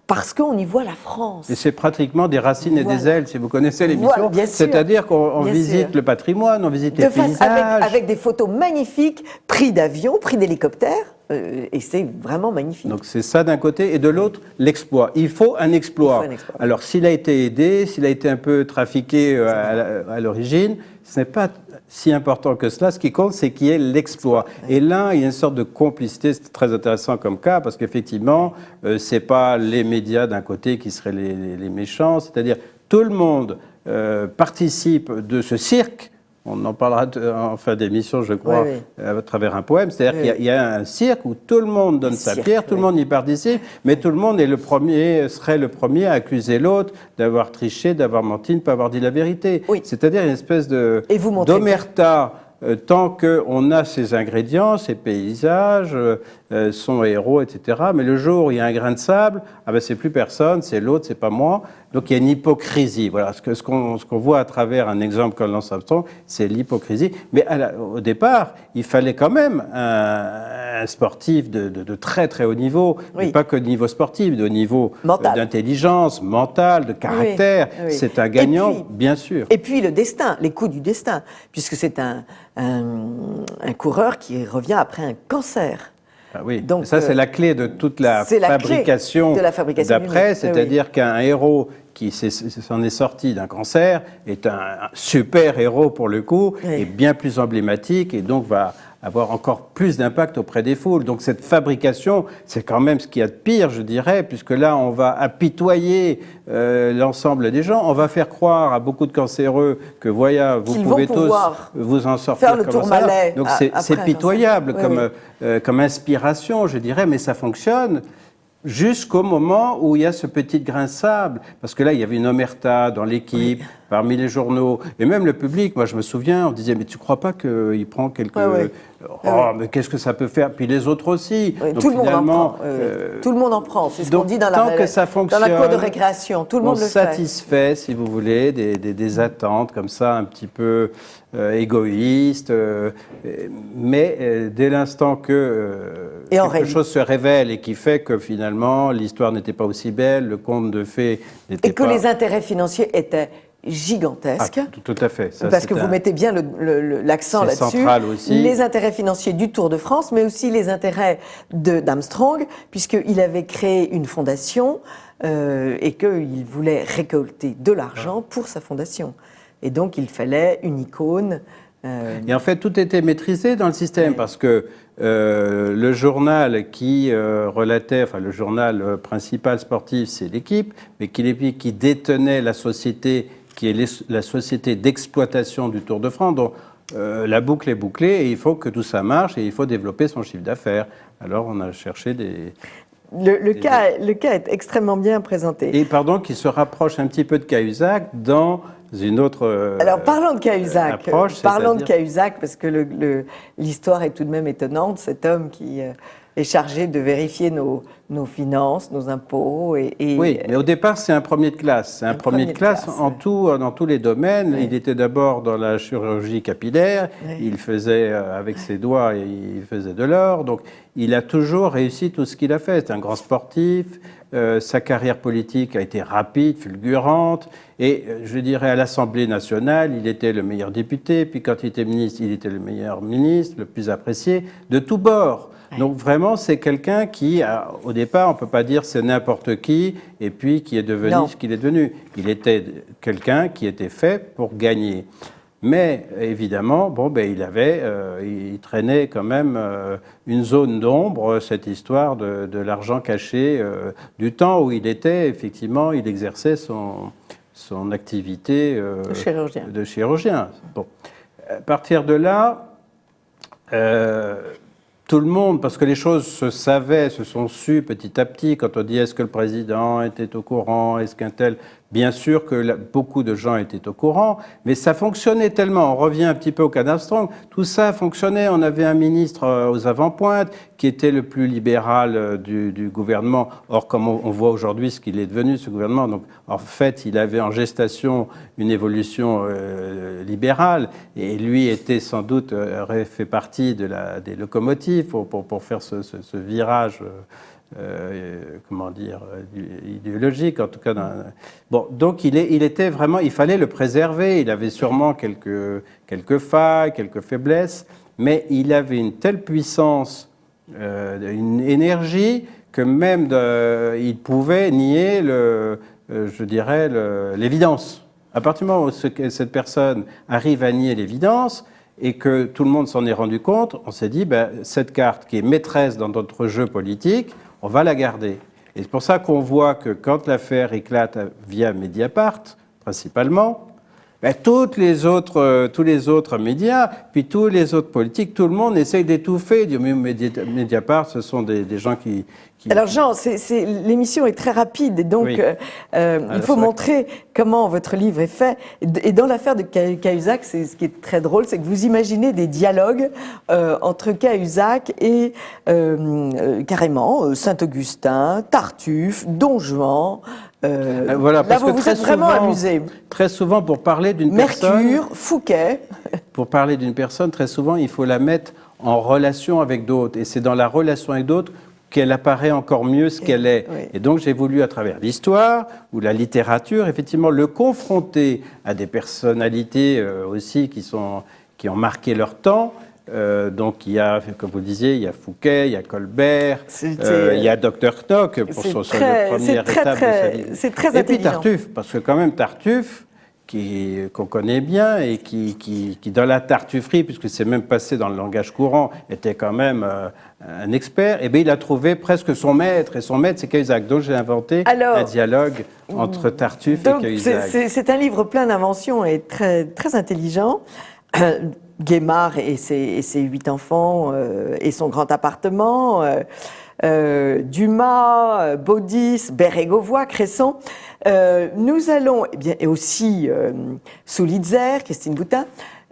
Parce qu'on y voit la France. Et c'est pratiquement des racines et des ailes, si vous connaissez l'émission. Voilà, c'est-à-dire qu'on visite le patrimoine, on visite les paysages. Avec des photos magnifiques, pris d'avion, pris d'hélicoptère, et c'est vraiment magnifique. Donc c'est ça d'un côté, et de l'autre, l'exploit. Il faut un exploit. Alors s'il a été aidé, s'il a été un peu trafiqué à l'origine, ce n'est pas si important que cela. Ce qui compte, c'est qu'il y ait l'exploit. Et là, il y a une sorte de complicité. C'est très intéressant comme cas, parce qu'effectivement, ce n'est pas les médias d'un côté qui seraient les méchants. C'est-à-dire, tout le monde participe de ce cirque. On en parlera en fin d'émission, je crois, à travers un poème. C'est-à-dire qu'il y a un cirque où tout le monde donne sa pierre, tout le monde y participe, mais tout le monde serait le premier à accuser l'autre d'avoir triché, d'avoir menti, de ne pas avoir dit la vérité. C'est-à-dire une espèce d'omerta. Tant qu'on a ces ingrédients, ces paysages, son héros, etc. Mais le jour où il y a un grain de sable, c'est plus personne, c'est l'autre, c'est pas moi. Donc il y a une hypocrisie. Voilà, ce qu'on voit à travers un exemple comme Lance Armstrong, c'est l'hypocrisie. Mais au départ, il fallait quand même un sportif de très très haut niveau, mais pas que de niveau sportif, de niveau d'intelligence, mental, de caractère. C'est un gagnant, bien sûr. Et puis le destin, les coups du destin, puisque c'est un coureur qui revient après un cancer. Ah oui, donc, ça c'est la clé de toute la fabrication d'après, c'est-à-dire qu'un héros qui s'en est sorti d'un cancer est un super héros pour le coup, et bien plus emblématique, et donc va avoir encore plus d'impact auprès des foules. Donc cette fabrication, c'est quand même ce qu'il y a de pire, je dirais, puisque là, on va apitoyer l'ensemble des gens. On va faire croire à beaucoup de cancéreux que, voilà, vous pouvez tous vous en sortir faire le Tourmalet. Donc c'est pitoyable comme inspiration, je dirais, mais ça fonctionne. Jusqu'au moment où il y a ce petit grain de sable. Parce que là, il y avait une omerta dans l'équipe, parmi les journaux, et même le public. Moi, je me souviens, on disait, mais tu ne crois pas qu'il prend quelques... mais qu'est-ce que ça peut faire? Puis les autres aussi. Donc, tout le monde en prend. Tout le monde en prend. C'est ce qu'on dit dans la cour de récréation. Tout le monde le fait. On satisfait, si vous voulez, des attentes comme ça, un petit peu égoïstes. Mais dès l'instant que quelque chose se révèle et qui fait que finalement, l'histoire n'était pas aussi belle, le conte de fées n'était pas... Et que les intérêts financiers étaient gigantesques. Tout à fait. Ça, parce que vous mettez bien l'accent là-dessus. C'est central aussi. Les intérêts financiers du Tour de France, mais aussi les intérêts d'Armstrong, puisqu'il avait créé une fondation et qu'il voulait récolter de l'argent pour sa fondation. Et donc, il fallait une icône. Et en fait, tout était maîtrisé dans le système, parce que le journal qui relatait, enfin le journal principal sportif, c'est l'Équipe, mais qui détenait la société qui est la société d'exploitation du Tour de France. Donc la boucle est bouclée et il faut que tout ça marche et il faut développer son chiffre d'affaires. Alors on a cherché des... Le cas est extrêmement bien présenté. Et pardon, qui se rapproche un petit peu de Cahuzac dans une autre Alors parlons de Cahuzac. Approche, parlons de Cahuzac parce que l'histoire est tout de même étonnante. Cet homme qui est chargé de vérifier nos finances, nos impôts. Oui, mais au départ, c'est un premier de classe. C'est un premier de classe dans tous les domaines. Oui. Il était d'abord dans la chirurgie capillaire. Oui. Il faisait, avec ses doigts, il faisait de l'or. Donc, il a toujours réussi tout ce qu'il a fait. C'est un grand sportif. Sa carrière politique a été rapide, fulgurante. Et je dirais, à l'Assemblée nationale, il était le meilleur député. Puis quand il était ministre, il était le meilleur ministre, le plus apprécié, de tous bords. Donc vraiment, c'est quelqu'un qui, au départ, on ne peut pas dire c'est n'importe qui, et puis qui est devenu ce qu'il est devenu. Il était quelqu'un qui était fait pour gagner. Mais évidemment, il traînait quand même une zone d'ombre, cette histoire de l'argent caché, du temps où il était, effectivement, il exerçait son activité de chirurgien. Bon. À partir de là, tout le monde, parce que les choses se savaient, se sont sues petit à petit, quand on dit est-ce que le président était au courant, est-ce qu'un tel... Bien sûr que beaucoup de gens étaient au courant, mais ça fonctionnait tellement. On revient un petit peu au cas d'Armstrong. Tout ça fonctionnait. On avait un ministre aux avant-pointes qui était le plus libéral du gouvernement. Or, comme on voit aujourd'hui ce qu'il est devenu, ce gouvernement, donc en fait, il avait en gestation une évolution libérale, et lui était sans doute aurait fait partie des locomotives pour faire ce virage. Comment dire, idéologique, en tout cas. Bon, donc il était vraiment, il fallait le préserver. Il avait sûrement quelques failles, quelques faiblesses, mais il avait une telle puissance, une énergie que même il pouvait nier je dirais, l'évidence. À partir du moment où cette personne arrive à nier l'évidence et que tout le monde s'en est rendu compte, on s'est dit, cette carte qui est maîtresse dans notre jeu politique, on va la garder. Et c'est pour ça qu'on voit que quand l'affaire éclate via Mediapart, principalement, tous les autres médias, puis tous les autres politiques, tout le monde essaye d'étouffer. Mediapart, ce sont des gens qui... Alors Jean, l'émission est très rapide, et donc oui. Il faut montrer comment votre livre est fait. Et dans l'affaire de Cahuzac, ce qui est très drôle, c'est que vous imaginez des dialogues entre Cahuzac et carrément Saint-Augustin, Tartuffe, Don Juan. Voilà, parce là, que vous êtes vraiment amusé. Très souvent, pour parler d'une personne... Mercure, Fouquet. Pour parler d'une personne, très souvent, il faut la mettre en relation avec d'autres. Et c'est dans la relation avec d'autres qu'elle apparaît encore mieux ce qu'elle est. Oui. Et donc, j'ai voulu, à travers l'histoire ou la littérature, effectivement, le confronter à des personnalités aussi qui ont marqué leur temps. Donc, il y a, comme vous le disiez, il y a Fouquet, il y a Colbert, il y a Dr Knock pour son première étape de sa vie. C'est très intelligent. Et puis Tartuffe, parce que quand même Tartuffe, qu'on connaît bien et qui, dans la tartufferie, puisque c'est même passé dans le langage courant, était quand même un expert, et bien il a trouvé presque son maître, et son maître c'est Cahuzac. Donc j'ai inventé un dialogue entre Tartuffe et Cahuzac. C'est un livre plein d'inventions et très, très intelligent. Guémard et ses 8 enfants et son grand appartement, Dumas, Baudis, Bérégovoy, Cresson. Nous allons, et aussi Soulitzer, Christine Boutin,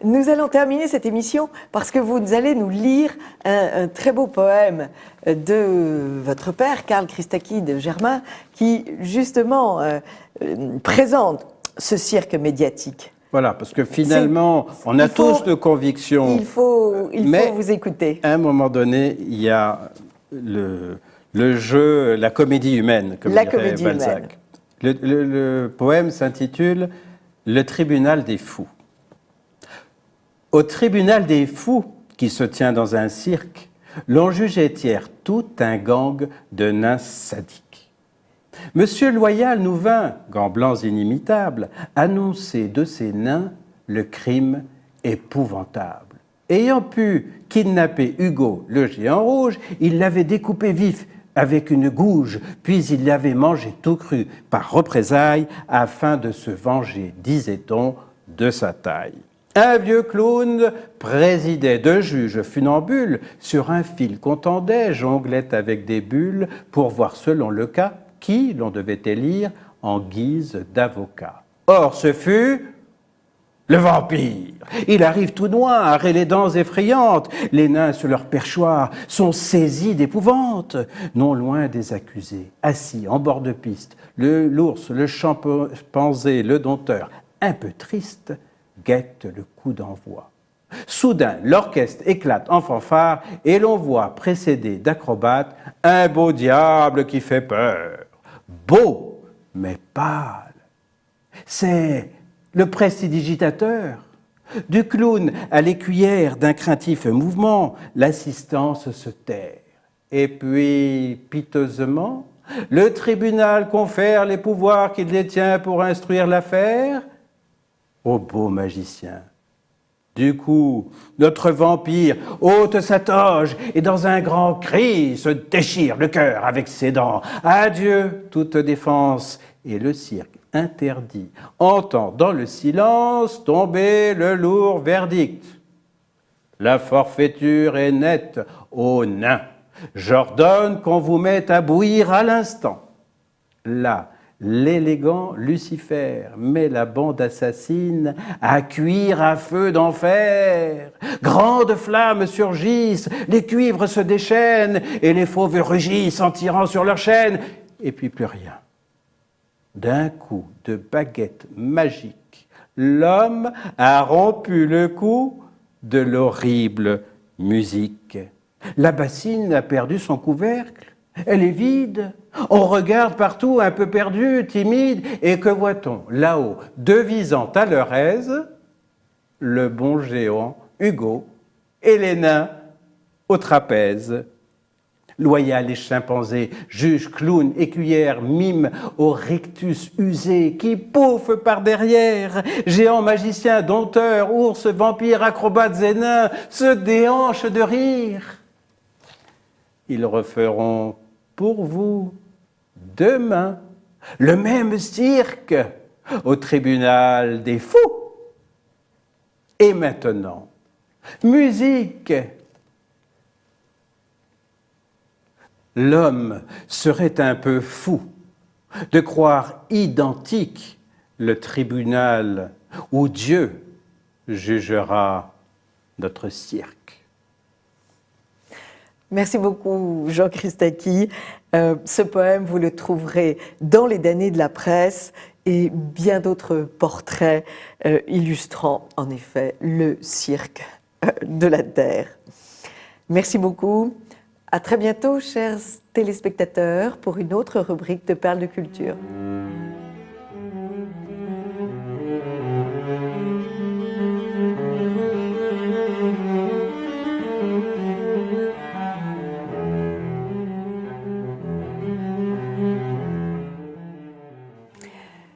nous allons terminer cette émission parce que vous allez nous lire un très beau poème de votre père, Karl Christaki de Germain, qui justement présente ce cirque médiatique. Voilà, parce que finalement, on a tous nos convictions. Il faut vous écouter. À un moment donné, il y a le jeu, la comédie humaine, comme dirait Balzac. Le poème s'intitule « Le tribunal des fous ». Au tribunal des fous, qui se tient dans un cirque, l'on jugeait hier tout un gang de nains sadiques. Monsieur Loyal nous vint, gants blancs inimitables, annoncer de ces nains le crime épouvantable. Ayant pu kidnapper Hugo, le géant rouge, il l'avait découpé vif avec une gouge, puis il l'avait mangé tout cru par représailles afin de se venger, disait-on, de sa taille. Un vieux clown présidait de juge funambule, sur un fil qu'on tendait, jonglait avec des bulles pour voir selon le cas qui l'on devait élire en guise d'avocat. Or, ce fut le vampire. Il arrive tout noir et les dents effrayantes. Les nains sur leur perchoir sont saisis d'épouvante. Non loin des accusés, assis en bord de piste, l'ours, le chimpanzé, le dompteur, un peu triste, guette le coup d'envoi. Soudain, l'orchestre éclate en fanfare et l'on voit, précédé d'acrobates, un beau diable qui fait peur. Beau, mais pâle. C'est le prestidigitateur. Du clown à l'écuyère d'un craintif mouvement, l'assistance se terre. Et puis, piteusement, le tribunal confère les pouvoirs qu'il détient pour instruire l'affaire au beau magicien. Du coup, notre vampire ôte sa toge et dans un grand cri se déchire le cœur avec ses dents. Adieu toute défense, et le cirque interdit entend dans le silence tomber le lourd verdict. La forfaiture est nette, ô nains. J'ordonne qu'on vous mette à bouillir à l'instant. Là, L'élégant Lucifer met la bande assassine à cuire à feu d'enfer. Grandes flammes surgissent, les cuivres se déchaînent et les fauves rugissent en tirant sur leurs chaînes. Et puis plus rien. D'un coup de baguette magique, l'homme a rompu le cou de l'horrible musique. La bassine a perdu son couvercle, elle est vide. On regarde partout un peu perdu, timide, et que voit-on là-haut, devisant à leur aise, le bon géant Hugo et les nains au trapèze. Loyal et chimpanzé, juge, clown, écuyère, mime au rictus usé qui pouffe par derrière. Géant, magicien, dompteur, ours, vampire, acrobates et nains se déhanchent de rire. Ils referont pour vous demain le même cirque au tribunal des fous. Et maintenant, musique. L'homme serait un peu fou de croire identique le tribunal où Dieu jugera notre cirque. Merci beaucoup, Jean Christakis. Ce poème, vous le trouverez dans les damnés de la presse et bien d'autres portraits illustrant en effet le cirque de la Terre. Merci beaucoup. À très bientôt, chers téléspectateurs, pour une autre rubrique de Perles de Culture.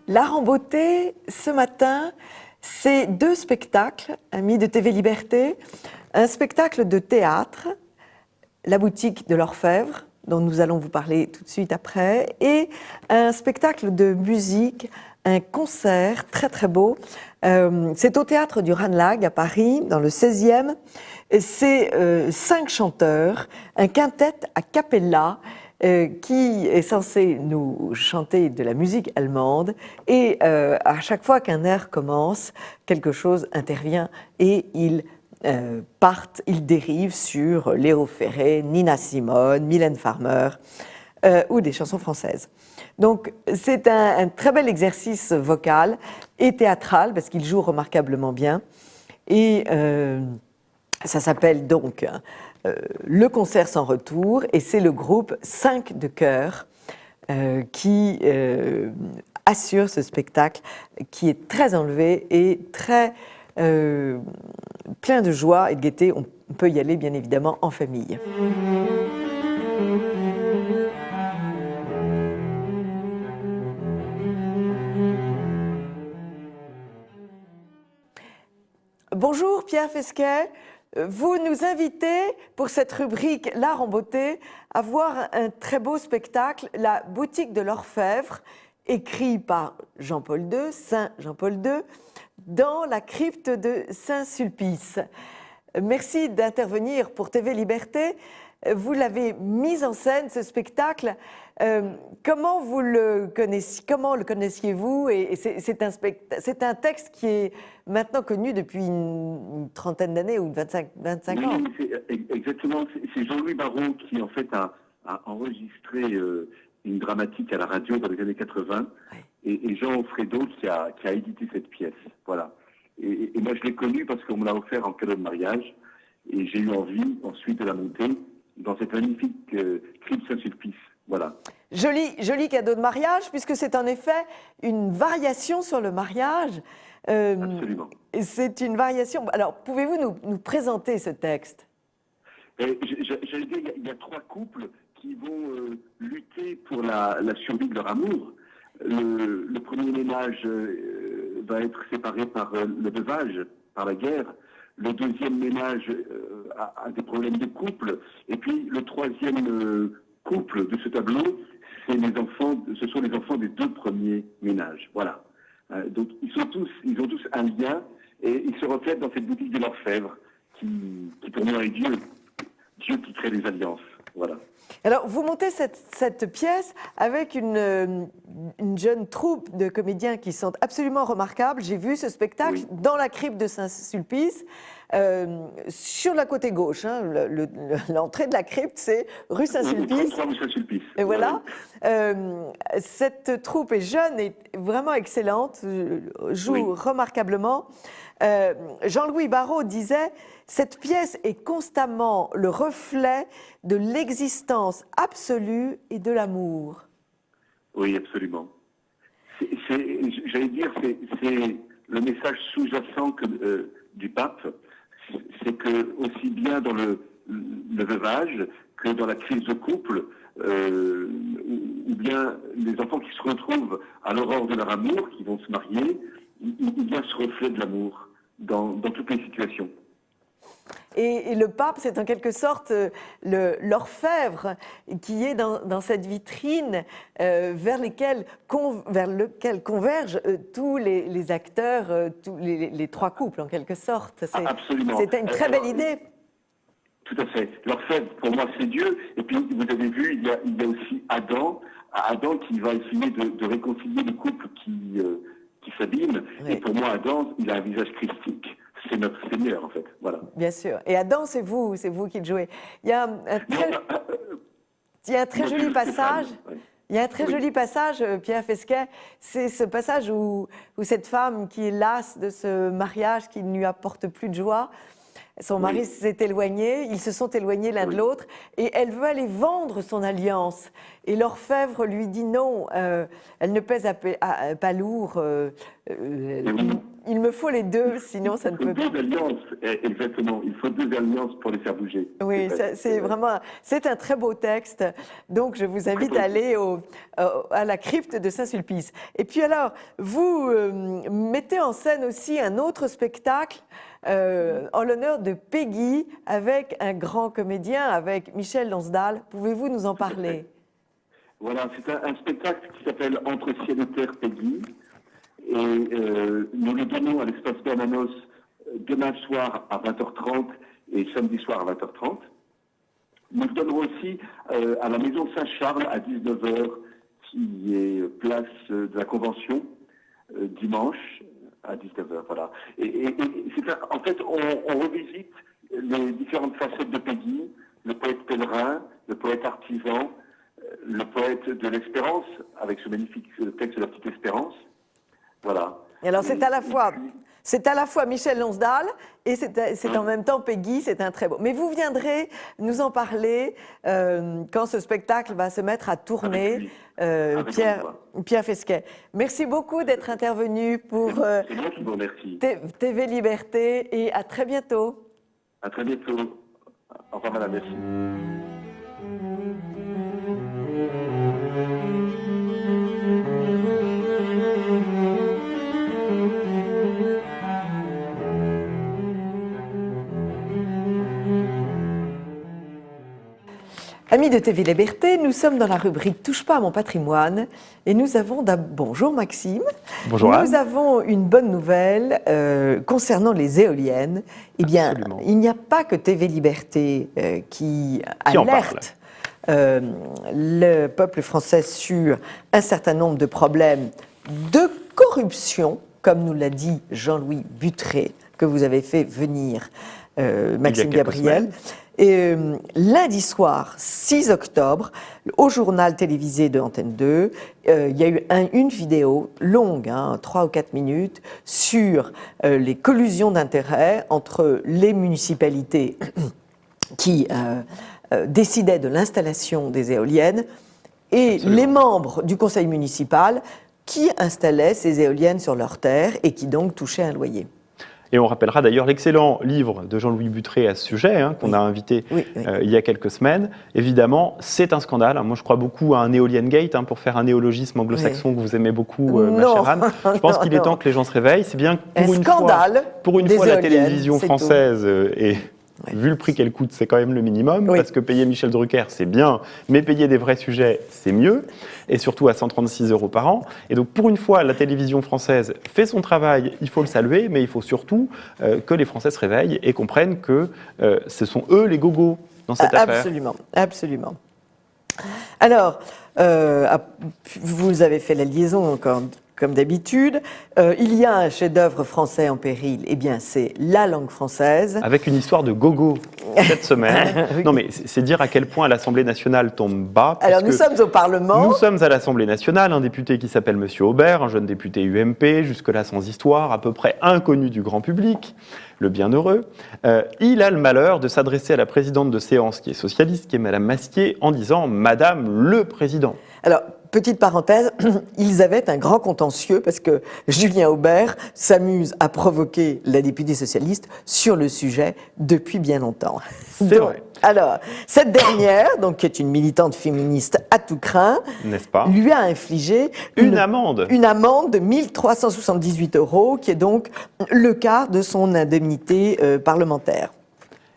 L'art en beauté, ce matin, c'est 2 spectacles, amis de TV Liberté. Un spectacle de théâtre, La boutique de l'Orfèvre, dont nous allons vous parler tout de suite après, et un spectacle de musique, un concert très très beau. C'est au théâtre du Ranelagh à Paris, dans le 16e. C'est 5 chanteurs, un quintet a cappella, qui est censé nous chanter de la musique allemande, et à chaque fois qu'un air commence, quelque chose intervient et ils dérivent sur Léo Ferré, Nina Simone, Mylène Farmer ou des chansons françaises. Donc c'est un très bel exercice vocal et théâtral parce qu'il joue remarquablement bien, et ça s'appelle donc Le concert sans retour, et c'est le groupe 5 de chœur qui assure ce spectacle qui est très enlevé et très plein de joie et de gaieté. On peut y aller bien évidemment en famille. Bonjour Pierre Fesquet. Vous nous invitez pour cette rubrique L'art en beauté à voir un très beau spectacle, La boutique de l'Orfèvre, écrit par Jean-Paul II, Saint Jean-Paul II, dans la crypte de Saint-Sulpice. Merci d'intervenir pour TV Liberté. Vous l'avez mis en scène, ce spectacle. Comment le connaissiez-vous? Et c'est un texte qui est maintenant connu depuis une trentaine d'années ou 25 ans. Oui, exactement. C'est Jean-Louis Barrault qui, en fait, a enregistré une dramatique à la radio dans les années 80. Oui. Et Jean Offredo qui a édité cette pièce. Voilà. Et moi, je l'ai connue parce qu'on me l'a offert en cadeau de mariage. Et j'ai eu envie, ensuite, de la monter dans cette magnifique crypte Saint-Sulpice. Voilà. Joli cadeau de mariage, puisque c'est en effet une variation sur le mariage. Absolument. C'est une variation. Alors, pouvez-vous nous présenter ce texte? J'allais dire, il y a 3 couples qui vont lutter pour la survie de leur amour. Le premier ménage va être séparé par le veuvage, par la guerre. Le deuxième ménage a des problèmes de couple. Et puis le troisième couple de ce tableau, ce sont les enfants des 2 premiers ménages. Voilà. Donc ils ont tous un lien et ils se reflètent dans cette boutique de l'Orfèvre qui pour moi est Dieu qui crée les alliances. Voilà. Alors, vous montez cette pièce avec une jeune troupe de comédiens qui sont absolument remarquables. J'ai vu ce spectacle dans la crypte de Saint-Sulpice, sur la côté gauche. Hein, l'entrée de la crypte, c'est rue Saint-Sulpice. Et voilà. Cette troupe est jeune et vraiment excellente, joue remarquablement. Jean-Louis Barrault disait « Cette pièce est constamment le reflet de l'existence absolue et de l'amour. » Oui, absolument. J'allais dire, c'est le message sous-jacent du pape, c'est que aussi bien dans le veuvage que dans la crise de couple, ou bien les enfants qui se retrouvent à l'aurore de leur amour, qui vont se marier, il y a ce reflet de l'amour dans toutes les situations. Et le pape, c'est en quelque sorte l'orfèvre qui est dans cette vitrine vers lequel convergent tous les acteurs, tous les trois couples en quelque sorte. Absolument. C'était une très belle idée. Tout à fait. L'orfèvre, pour moi, c'est Dieu. Et puis, vous avez vu, il y a aussi Adam qui va essayer de réconcilier le couple qui s'abîme. Oui. Et pour moi, Adam, il a un visage christique. C'est notre Seigneur, en fait. Voilà. Bien sûr. Et Adam, c'est vous qui le jouez. Il y a un très joli passage. Il y a un très joli passage, Pierre Fesquet, c'est ce passage où cette femme qui est lasse de ce mariage qui ne lui apporte plus de joie, son mari s'est éloigné, ils se sont éloignés l'un de l'autre, et elle veut aller vendre son alliance. Et l'orfèvre lui dit non, elle ne pèse pas lourd, il me faut les deux, sinon ça ne peut pas. Il faut deux alliances, exactement, il faut deux alliances pour les faire bouger. Oui, c'est un très beau texte, donc je vous invite à aller à la crypte de Saint-Sulpice. Et puis alors, vous mettez en scène aussi un autre spectacle en l'honneur de Peggy, avec un grand comédien, avec Michel Lonsdal. Pouvez-vous nous en parler ? Voilà, c'est un spectacle qui s'appelle Entre ciel et terre, Peggy. Et nous le donnons à l'espace Bernanos demain soir à 20h30 et samedi soir à 20h30. Nous le donnons aussi à la Maison Saint-Charles à 19h, qui est place de la Convention, dimanche à 19h. Voilà. Et en fait, on revisite les différentes facettes de Peggy, le poète pèlerin, le poète artisan, le poète de l'espérance, avec ce magnifique texte de la petite espérance. Voilà. Et alors c'est à la fois Michel Lonsdal et c'est en même temps Peggy, c'est un très beau. Mais vous viendrez nous en parler quand ce spectacle va se mettre à tourner, Pierre Fesquet. Merci beaucoup d'être intervenu pour c'est moi qui vous remercie. TV Liberté et à très bientôt. À très bientôt. Au revoir madame, merci. Amis de TV Liberté, nous sommes dans la rubrique Touche pas à mon patrimoine et nous avons bonjour Maxime. Bonjour Anne. Nous avons une bonne nouvelle concernant les éoliennes. Eh bien, absolument. Il n'y a pas que TV Liberté qui alerte le peuple français sur un certain nombre de problèmes de corruption, comme nous l'a dit Jean-Louis Buttré, que vous avez fait venir Maxime Gabriel. Et lundi soir, 6 octobre, au journal télévisé de Antenne 2, il y a eu une vidéo longue, 3 ou 4 minutes, sur les collusions d'intérêts entre les municipalités qui décidaient de l'installation des éoliennes et les membres du conseil municipal qui installaient ces éoliennes sur leurs terres et qui donc touchaient un loyer. Et on rappellera d'ailleurs l'excellent livre de Jean-Louis Buttré à ce sujet, qu'on a invité il y a quelques semaines. Évidemment, c'est un scandale. Moi, je crois beaucoup à un éolienne gate, pour faire un néologisme anglo-saxon que vous aimez beaucoup, ma chère Anne. Je pense qu'il est temps que les gens se réveillent. C'est bien que pour une fois, la télévision française est... Vu le prix qu'elle coûte, c'est quand même le minimum, parce que payer Michel Drucker, c'est bien, mais payer des vrais sujets, c'est mieux, et surtout à 136 € par an. Et donc, pour une fois, la télévision française fait son travail, il faut le saluer, mais il faut surtout que les Français se réveillent et comprennent que ce sont eux les gogos dans cette affaire. Absolument, absolument. Alors, vous avez fait la liaison comme d'habitude. Il y a un chef-d'œuvre français en péril, eh bien c'est la langue française. Avec une histoire de gogo cette semaine. Oui. Non mais c'est dire à quel point l'Assemblée nationale tombe bas. Alors nous sommes au Parlement. Nous sommes à l'Assemblée nationale, un député qui s'appelle Monsieur Aubert, un jeune député UMP, jusque-là sans histoire, à peu près inconnu du grand public, le bienheureux. Il a le malheur de s'adresser à la présidente de séance qui est socialiste, qui est Madame Mastier, en disant « Madame le Président ». Alors, petite parenthèse, ils avaient un grand contentieux parce que Julien Aubert s'amuse à provoquer la députée socialiste sur le sujet depuis bien longtemps. C'est vrai. Alors, cette dernière, donc, qui est une militante féministe à tout crin, n'est-ce pas, lui a infligé une amende. Une amende de 1 378 €, qui est donc le quart de son indemnité parlementaire.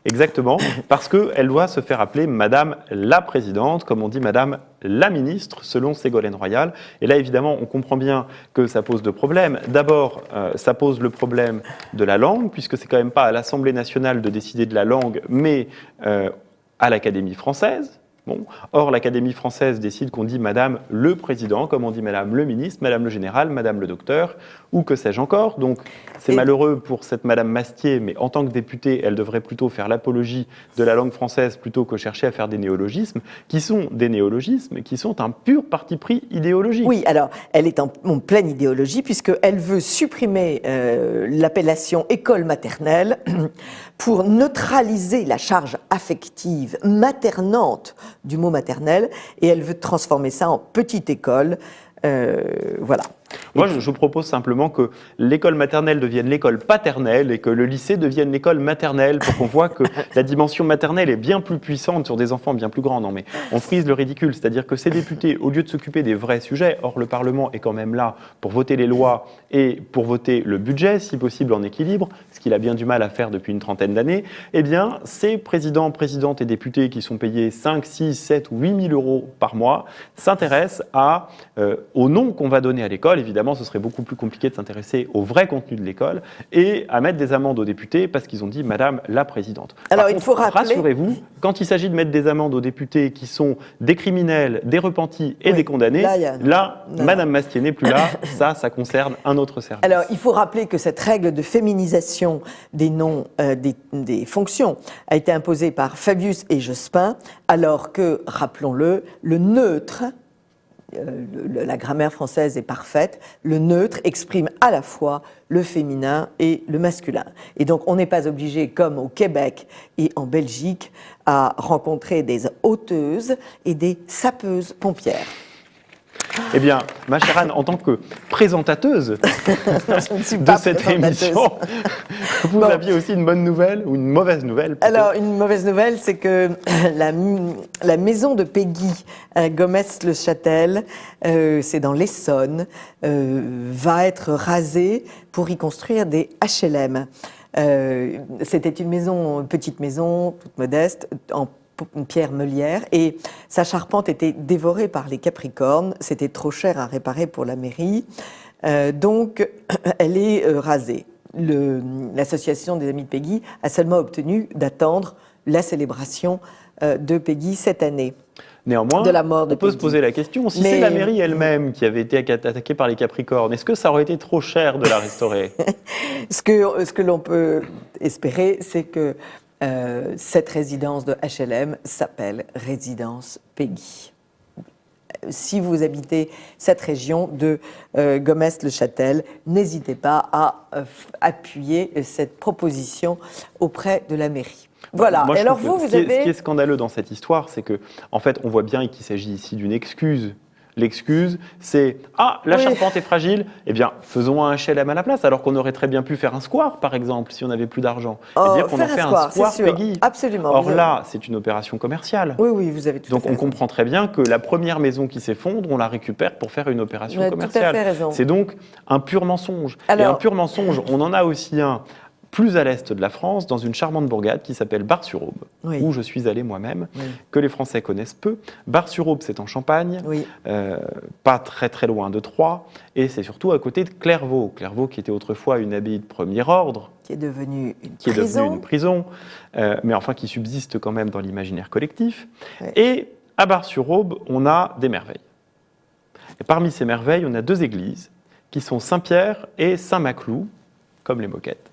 Exactement, parce qu'elle doit se faire appeler Madame la Présidente, comme on dit Madame la Ministre, selon Ségolène Royal. Et là, évidemment, on comprend bien que ça pose deux problèmes. D'abord, ça pose le problème de la langue, puisque c'est quand même pas à l'Assemblée nationale de décider de la langue, mais à l'Académie française. Bon. Or, l'Académie française décide qu'on dit Madame le Président, comme on dit Madame le Ministre, Madame le Général, Madame le Docteur, ou que sais-je encore. Donc, c'est malheureux pour cette Madame Mastier, mais en tant que députée, elle devrait plutôt faire l'apologie de la langue française plutôt que chercher à faire des néologismes, qui sont des néologismes, qui sont un pur parti pris idéologique. Oui, alors, elle est en pleine idéologie, puisqu'elle veut supprimer l'appellation école maternelle pour neutraliser la charge affective maternante du mot maternelle, et elle veut transformer ça en petite école. Voilà. Moi, je propose simplement que l'école maternelle devienne l'école paternelle et que le lycée devienne l'école maternelle pour qu'on voit que la dimension maternelle est bien plus puissante sur des enfants bien plus grands. Non, mais on frise le ridicule. C'est-à-dire que ces députés, au lieu de s'occuper des vrais sujets, or le Parlement est quand même là pour voter les lois et pour voter le budget, si possible en équilibre, ce qu'il a bien du mal à faire depuis une trentaine d'années, eh bien, ces présidents, présidentes et députés qui sont payés 5, 6, 7 ou 8 000 € par mois s'intéressent au nom qu'on va donner à l'école. Évidemment, ce serait beaucoup plus compliqué de s'intéresser au vrai contenu de l'école et à mettre des amendes aux députés parce qu'ils ont dit Madame la Présidente. Alors, il faut rappeler... Rassurez-vous, quand il s'agit de mettre des amendes aux députés qui sont des criminels, des repentis et des condamnés, Madame Mastier n'est plus là, ça concerne un autre service. Alors, il faut rappeler que cette règle de féminisation des noms des fonctions a été imposée par Fabius et Jospin, alors que, rappelons-le, le neutre... la grammaire française est parfaite, le neutre exprime à la fois le féminin et le masculin. Et donc on n'est pas obligé, comme au Québec et en Belgique, à rencontrer des hauteuses et des sapeuses pompières. Eh bien, ma chère Anne, en tant que présentateuse de cette émission, vous aviez aussi une bonne nouvelle ou une mauvaise nouvelle? Alors, une mauvaise nouvelle, c'est que la maison de Peggy Gomez-le-Châtel, c'est dans l'Essonne, va être rasée pour y construire des HLM. C'était une petite maison, toute modeste, en pierre meulière, et sa charpente était dévorée par les capricornes. C'était trop cher à réparer pour la mairie, donc elle est rasée. L'association des Amis de Peggy a seulement obtenu d'attendre la célébration de Peggy cette année. Néanmoins, de la mort de on peut se poser la question, si c'est la mairie elle-même qui avait été attaquée par les Capricornes, est-ce que ça aurait été trop cher de la restaurer? Ce que l'on peut espérer, c'est que cette résidence de HLM s'appelle Résidence Peggy. Si vous habitez cette région de Gomez-le-Châtel, n'hésitez pas à appuyer cette proposition auprès de la mairie. Voilà. Moi, et alors ce qui est scandaleux dans cette histoire, c'est que, en fait, on voit bien qu'il s'agit ici d'une excuse. L'excuse, c'est « Ah, la charpente est fragile, eh bien, faisons un HLM à la place, alors qu'on aurait très bien pu faire un square, par exemple, si on n'avait plus d'argent. » Et dire qu'on en fait un square Peggy. Absolument. Or là, c'est une opération commerciale. Oui, vous avez tout à fait raison. Donc on comprend très bien que la première maison qui s'effondre, on la récupère pour faire une opération commerciale. Tout à fait raison. C'est donc un pur mensonge. Alors... Et un pur mensonge, on en a aussi un plus à l'est de la France, dans une charmante bourgade qui s'appelle Bar-sur-Aube, où je suis allé moi-même, que les Français connaissent peu. Bar-sur-Aube, c'est en Champagne, pas très très loin de Troyes, et c'est surtout à côté de Clairvaux. Clairvaux qui était autrefois une abbaye de premier ordre, qui est devenue une prison, mais enfin qui subsiste quand même dans l'imaginaire collectif. Et à Bar-sur-Aube, on a des merveilles. Et parmi ces merveilles, on a 2 églises qui sont Saint-Pierre et Saint-Maclou, comme les moquettes,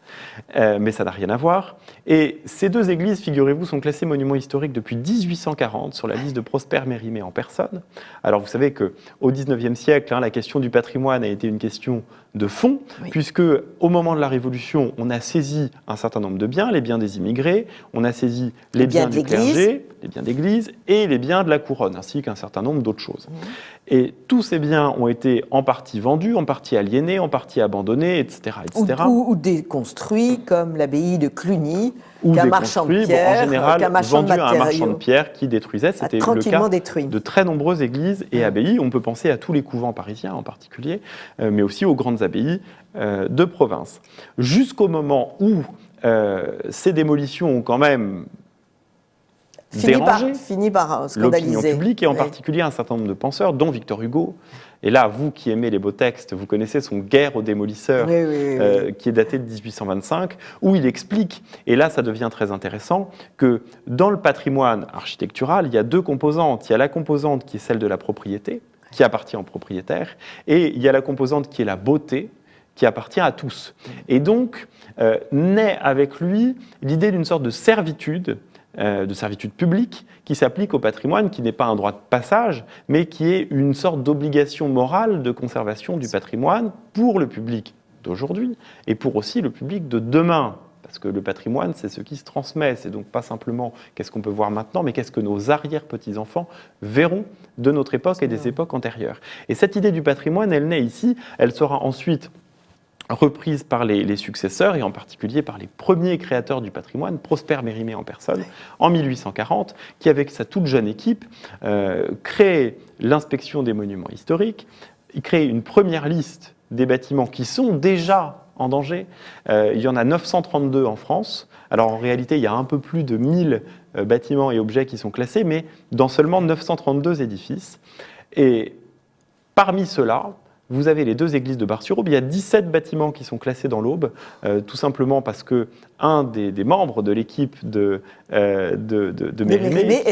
mais ça n'a rien à voir. Et ces 2 églises, figurez-vous, sont classées monuments historiques depuis 1840 sur la liste de Prosper Mérimée en personne. Alors vous savez qu'au XIXe siècle, la question du patrimoine a été une question de fond, puisque au moment de la Révolution, on a saisi un certain nombre de biens, les biens des immigrés, on a saisi les biens du clergé, les biens d'église et les biens de la couronne, ainsi qu'un certain nombre d'autres choses. Et tous ces biens ont été en partie vendus, en partie aliénés, en partie abandonnés, etc. Ou déconstruits, comme l'abbaye de Cluny, qu'un marchand de pierre, pierre, en général, qu'un marchand vendu à un marchand de pierre qui détruisait. C'était le cas de très nombreuses églises et abbayes. On peut penser à tous les couvents parisiens en particulier, mais aussi aux grandes abbayes de province. Jusqu'au moment où ces démolitions ont quand même fini par scandaliser l'opinion publique et en particulier un certain nombre de penseurs, dont Victor Hugo. Et là, vous qui aimez les beaux textes, vous connaissez son Guerre aux démolisseurs, qui est daté de 1825, où il explique, et là ça devient très intéressant, que dans le patrimoine architectural, il y a 2 composantes. Il y a la composante qui est celle de la propriété, qui appartient au propriétaire, et il y a la composante qui est la beauté, qui appartient à tous. Et donc, naît avec lui l'idée d'une sorte de servitude publique qui s'applique au patrimoine, qui n'est pas un droit de passage, mais qui est une sorte d'obligation morale de conservation du patrimoine pour le public d'aujourd'hui et pour aussi le public de demain. Parce que le patrimoine, c'est ce qui se transmet. C'est donc pas simplement qu'est-ce qu'on peut voir maintenant, mais qu'est-ce que nos arrière-petits-enfants verront de notre époque et des époques antérieures. Et cette idée du patrimoine, elle naît ici, elle sera ensuite reprise par les successeurs, et en particulier par les premiers créateurs du patrimoine, Prosper Mérimée en personne, en 1840, qui, avec sa toute jeune équipe, crée l'inspection des monuments historiques, il crée une première liste des bâtiments qui sont déjà en danger. Il y en a 932 en France. Alors en réalité, il y a un peu plus de 1000 bâtiments et objets qui sont classés, mais dans seulement 932 édifices. Et parmi ceux-là, vous avez les 2 églises de Bar-sur-Aube. Il y a 17 bâtiments qui sont classés dans l'Aube, tout simplement parce que un des membres de l'équipe de Mérimée,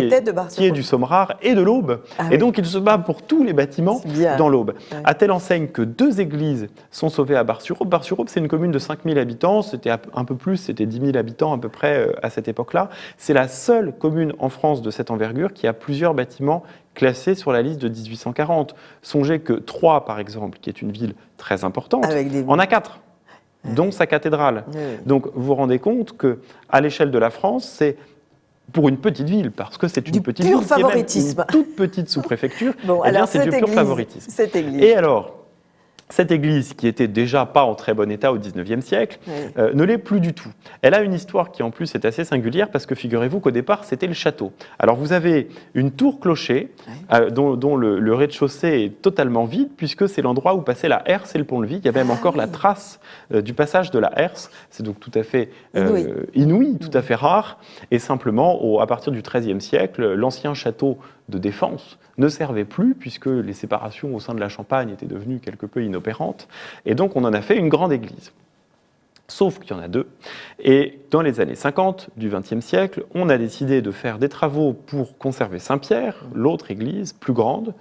qui est du Sommerard et de l'Aube. Et donc, il se bat pour tous les bâtiments dans l'Aube. À telle enseigne que 2 églises sont sauvées à Bar-sur-Aube. Bar-sur-Aube, c'est une commune de 5000 habitants. C'était un peu plus, c'était 10 000 habitants à peu près à cette époque-là. C'est la seule commune en France de cette envergure qui a plusieurs bâtiments classés sur la liste de 1840. Songez que Troyes, par exemple, qui est une ville très importante, en a 4, dont sa cathédrale. Donc vous vous rendez compte qu'à l'échelle de la France, c'est pour une petite ville, parce que c'est une petite ville qui est même une toute petite sous-préfecture, c'est du pur favoritisme. Et alors, cette église, qui était déjà pas en très bon état au XIXe siècle, ne l'est plus du tout. Elle a une histoire qui en plus est assez singulière parce que figurez-vous qu'au départ c'était le château. Alors vous avez une tour-clocher dont le rez-de-chaussée est totalement vide puisque c'est l'endroit où passait la herse et le pont-levis. Il y a même encore la trace du passage de la herse. C'est donc tout à fait inouï, tout à fait rare. Et simplement, à partir du XIIIe siècle, l'ancien château de défense ne servait plus puisque les séparations au sein de la Champagne étaient devenues quelque peu inopérantes. Et donc on en a fait une grande église. Sauf qu'il y en a 2. Et dans les années 50 du XXe siècle, on a décidé de faire des travaux pour conserver Saint-Pierre, l'autre église plus grande,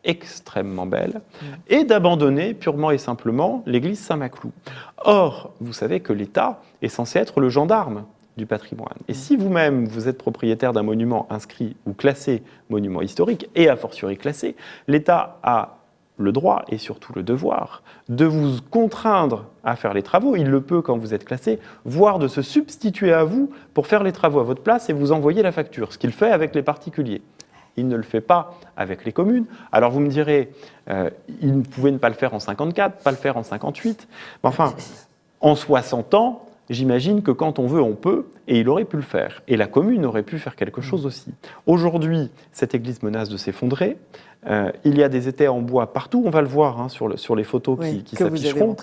extrêmement belle, et d'abandonner purement et simplement l'église Saint-Maclou. Or, vous savez que l'État est censé être le gendarme du patrimoine. Et si vous-même, vous êtes propriétaire d'un monument inscrit ou classé monument historique, et a fortiori classé, l'État a le droit et surtout le devoir de vous contraindre à faire les travaux. Il le peut quand vous êtes classé, voire de se substituer à vous pour faire les travaux à votre place et vous envoyer la facture, ce qu'il fait avec les particuliers. Il ne le fait pas avec les communes. Alors vous me direz, il pouvait ne pas le faire en 54, pas le faire en 58, mais enfin, en 60 ans, j'imagine que quand on veut, on peut, et il aurait pu le faire. Et la commune aurait pu faire quelque chose aussi. Aujourd'hui, cette église menace de s'effondrer. Il y a des étais en bois partout, on va le voir sur les photos qui s'afficheront.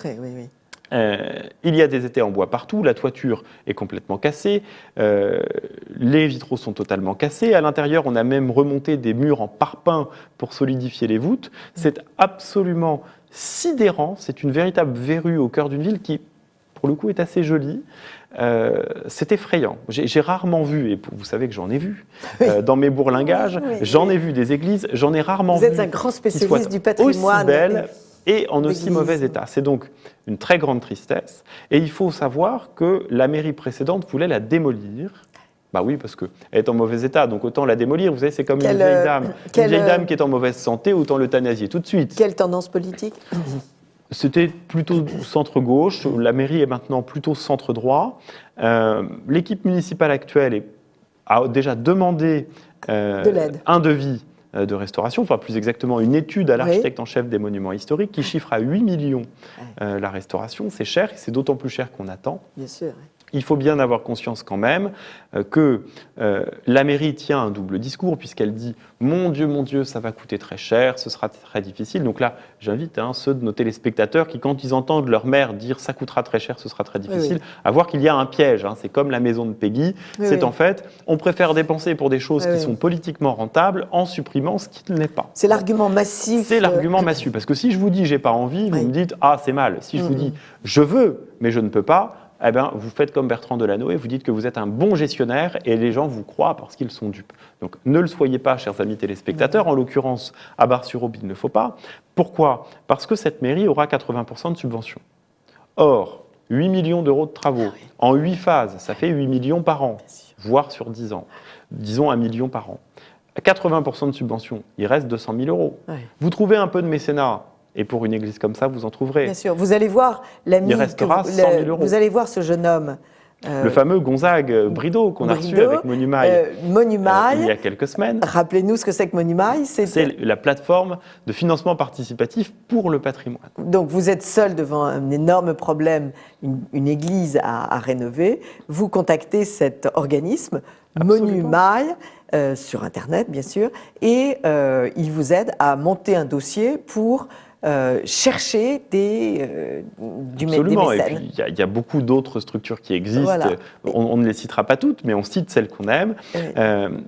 Il y a des étais en bois partout, la toiture est complètement cassée, les vitraux sont totalement cassés. À l'intérieur, on a même remonté des murs en parpaing pour solidifier les voûtes. C'est absolument sidérant, c'est une véritable verrue au cœur d'une ville qui, pour le coup, est assez jolie. C'est effrayant. J'ai rarement vu, et vous savez que j'en ai vu, dans mes bourlingages, j'en ai vu des églises, j'en ai rarement vu. Vous êtes un grand spécialiste du patrimoine. Aussi belle et en aussi mauvais état. C'est donc une très grande tristesse. Et il faut savoir que la mairie précédente voulait la démolir. Bah oui, parce qu'elle est en mauvais état, donc autant la démolir. Vous savez, c'est comme une vieille dame. Une vieille dame qui est en mauvaise santé, autant l'euthanasier tout de suite. Quelle tendance politique ? C'était plutôt centre-gauche. La mairie est maintenant plutôt centre-droit. L'équipe municipale actuelle a déjà demandé un devis de restauration, enfin plus exactement une étude à l'architecte en chef des monuments historiques qui chiffre à 8 millions la restauration. C'est cher, et c'est d'autant plus cher qu'on attend. Bien sûr. Il faut bien avoir conscience quand même que la mairie tient un double discours puisqu'elle dit « Mon Dieu, ça va coûter très cher, ce sera très difficile ». Donc là, j'invite ceux de nos téléspectateurs qui, quand ils entendent leur maire dire « ça coûtera très cher, ce sera très difficile », à voir qu'il y a un piège. C'est comme la maison de Peggy. En fait, on préfère dépenser pour des choses qui sont politiquement rentables en supprimant ce qui ne l'est pas. C'est l'argument massif. C'est l'argument massif. Parce que si je vous dis « j'ai pas envie », vous me dites « ah, c'est mal ». Si je vous dis « je veux, mais je ne peux pas », eh bien, vous faites comme Bertrand Delanoë, vous dites que vous êtes un bon gestionnaire et les gens vous croient parce qu'ils sont dupes. Donc ne le soyez pas, chers amis téléspectateurs. En l'occurrence, à Bar-sur-Aube, il ne faut pas. Pourquoi ? Parce que cette mairie aura 80% de subventions. Or, 8 millions d'euros de travaux, en 8 phases, ça fait 8 millions par an, voire sur 10 ans. Disons 1 million par an. À 80% de subventions, il reste 200 000 euros. Vous trouvez un peu de mécénat. Et pour une église comme ça, vous en trouverez. Bien sûr. Vous allez voir l'ami. Il restera 100 000 euros. Vous allez voir ce jeune homme. Le fameux Gonzague Brideau qu'on a reçu avec Monumail il y a quelques semaines. Rappelez-nous ce que c'est que Monumail. C'est la plateforme de financement participatif pour le patrimoine. Donc vous êtes seul devant un énorme problème, une église à rénover. Vous contactez cet organisme, Monumail, sur Internet bien sûr, et il vous aide à monter un dossier pour chercher du mécène. Absolument, et puis il y a beaucoup d'autres structures qui existent. Voilà. On ne les citera pas toutes, mais on cite celles qu'on aime.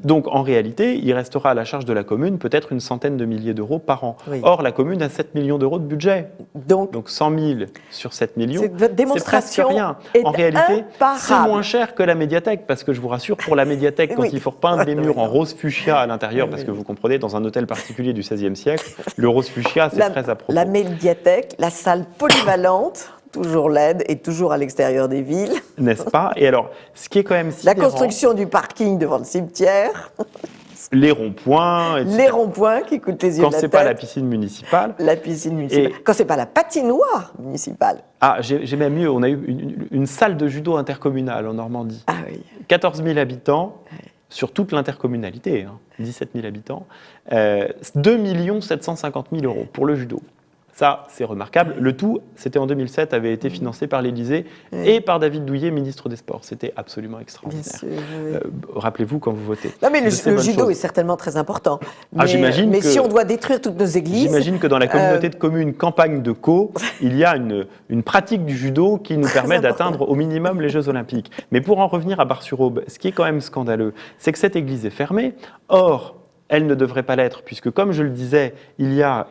Donc en réalité, il restera à la charge de la commune peut-être une centaine de milliers d'euros par an. Or, la commune a 7 millions d'euros de budget. Donc 100 000 sur 7 millions, c'est presque rien. En réalité, c'est moins cher que la médiathèque, parce que je vous rassure, pour la médiathèque, quand il faut repeindre les murs en rose fuchsia à l'intérieur, parce que vous comprenez, dans un hôtel particulier du XVIe siècle, le rose fuchsia, c'est très à propos. La médiathèque, la salle polyvalente, toujours laide et toujours à l'extérieur des villes. N'est-ce pas ? Et alors, ce qui est quand même sidérant, la construction du parking devant le cimetière. Les ronds-points, etc. Les ronds-points qui coûtent les yeux de la tête. Quand c'est pas la piscine municipale. La piscine municipale. Quand c'est pas la patinoire municipale. Ah, j'ai même mieux. On a eu une salle de judo intercommunale en Normandie. Ah oui. 14 000 habitants. Sur toute l'intercommunalité, 17 000 habitants, 2 750 000 euros pour le judo. Ça, c'est remarquable. Le tout, c'était en 2007, avait été financé par l'Élysée et par David Douillet, ministre des Sports. C'était absolument extraordinaire. Bien sûr, Rappelez-vous quand vous votez. Non, mais le judo est certainement très important. Mais, j'imagine mais si on doit détruire toutes nos églises... J'imagine que dans la communauté de communes Campagne de Caux, il y a une pratique du judo qui nous permet d'atteindre au minimum les Jeux Olympiques. Mais pour en revenir à Bar-sur-Aube, ce qui est quand même scandaleux, c'est que cette église est fermée. Or, elle ne devrait pas l'être, puisque, comme je le disais, il y a,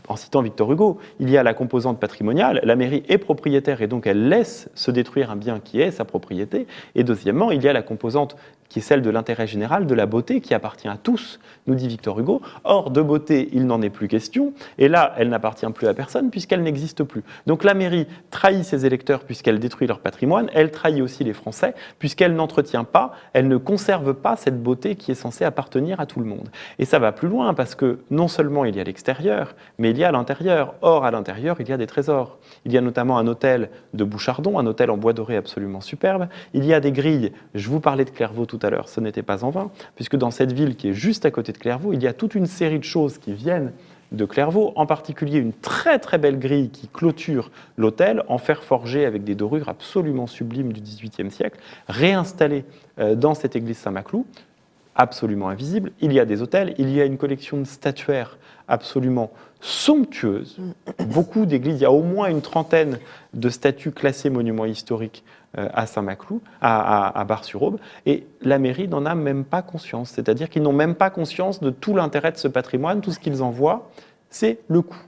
en citant Victor Hugo, il y a la composante patrimoniale, la mairie est propriétaire et donc elle laisse se détruire un bien qui est sa propriété. Et deuxièmement, il y a la composante qui est celle de l'intérêt général, de la beauté, qui appartient à tous, nous dit Victor Hugo. Or, de beauté, il n'en est plus question, et là, elle n'appartient plus à personne puisqu'elle n'existe plus. Donc la mairie trahit ses électeurs puisqu'elle détruit leur patrimoine, elle trahit aussi les Français puisqu'elle n'entretient pas, elle ne conserve pas cette beauté qui est censée appartenir à tout le monde. Et ça va plus loin parce que non seulement il y a l'extérieur, mais il y a l'intérieur. Or, à l'intérieur, il y a des trésors. Il y a notamment un hôtel de Bouchardon, un hôtel en bois doré absolument superbe. Il y a des grilles, je vous parlais de Clairvaux tout à l'heure, ce n'était pas en vain, puisque dans cette ville qui est juste à côté de Clairvaux, il y a toute une série de choses qui viennent de Clairvaux, en particulier une très très belle grille qui clôture l'hôtel en fer forgé avec des dorures absolument sublimes du XVIIIe siècle, réinstallée dans cette église Saint-Maclou. absolument invisible. Il y a des hôtels, il y a une collection de statuaires absolument somptueuse. Beaucoup d'églises, il y a au moins une trentaine de statues classées monuments historiques à Saint-Maclou, à Bar-sur-Aube, et la mairie n'en a même pas conscience. C'est-à-dire qu'ils n'ont même pas conscience de tout l'intérêt de ce patrimoine. Tout ce qu'ils en voient, c'est le coût.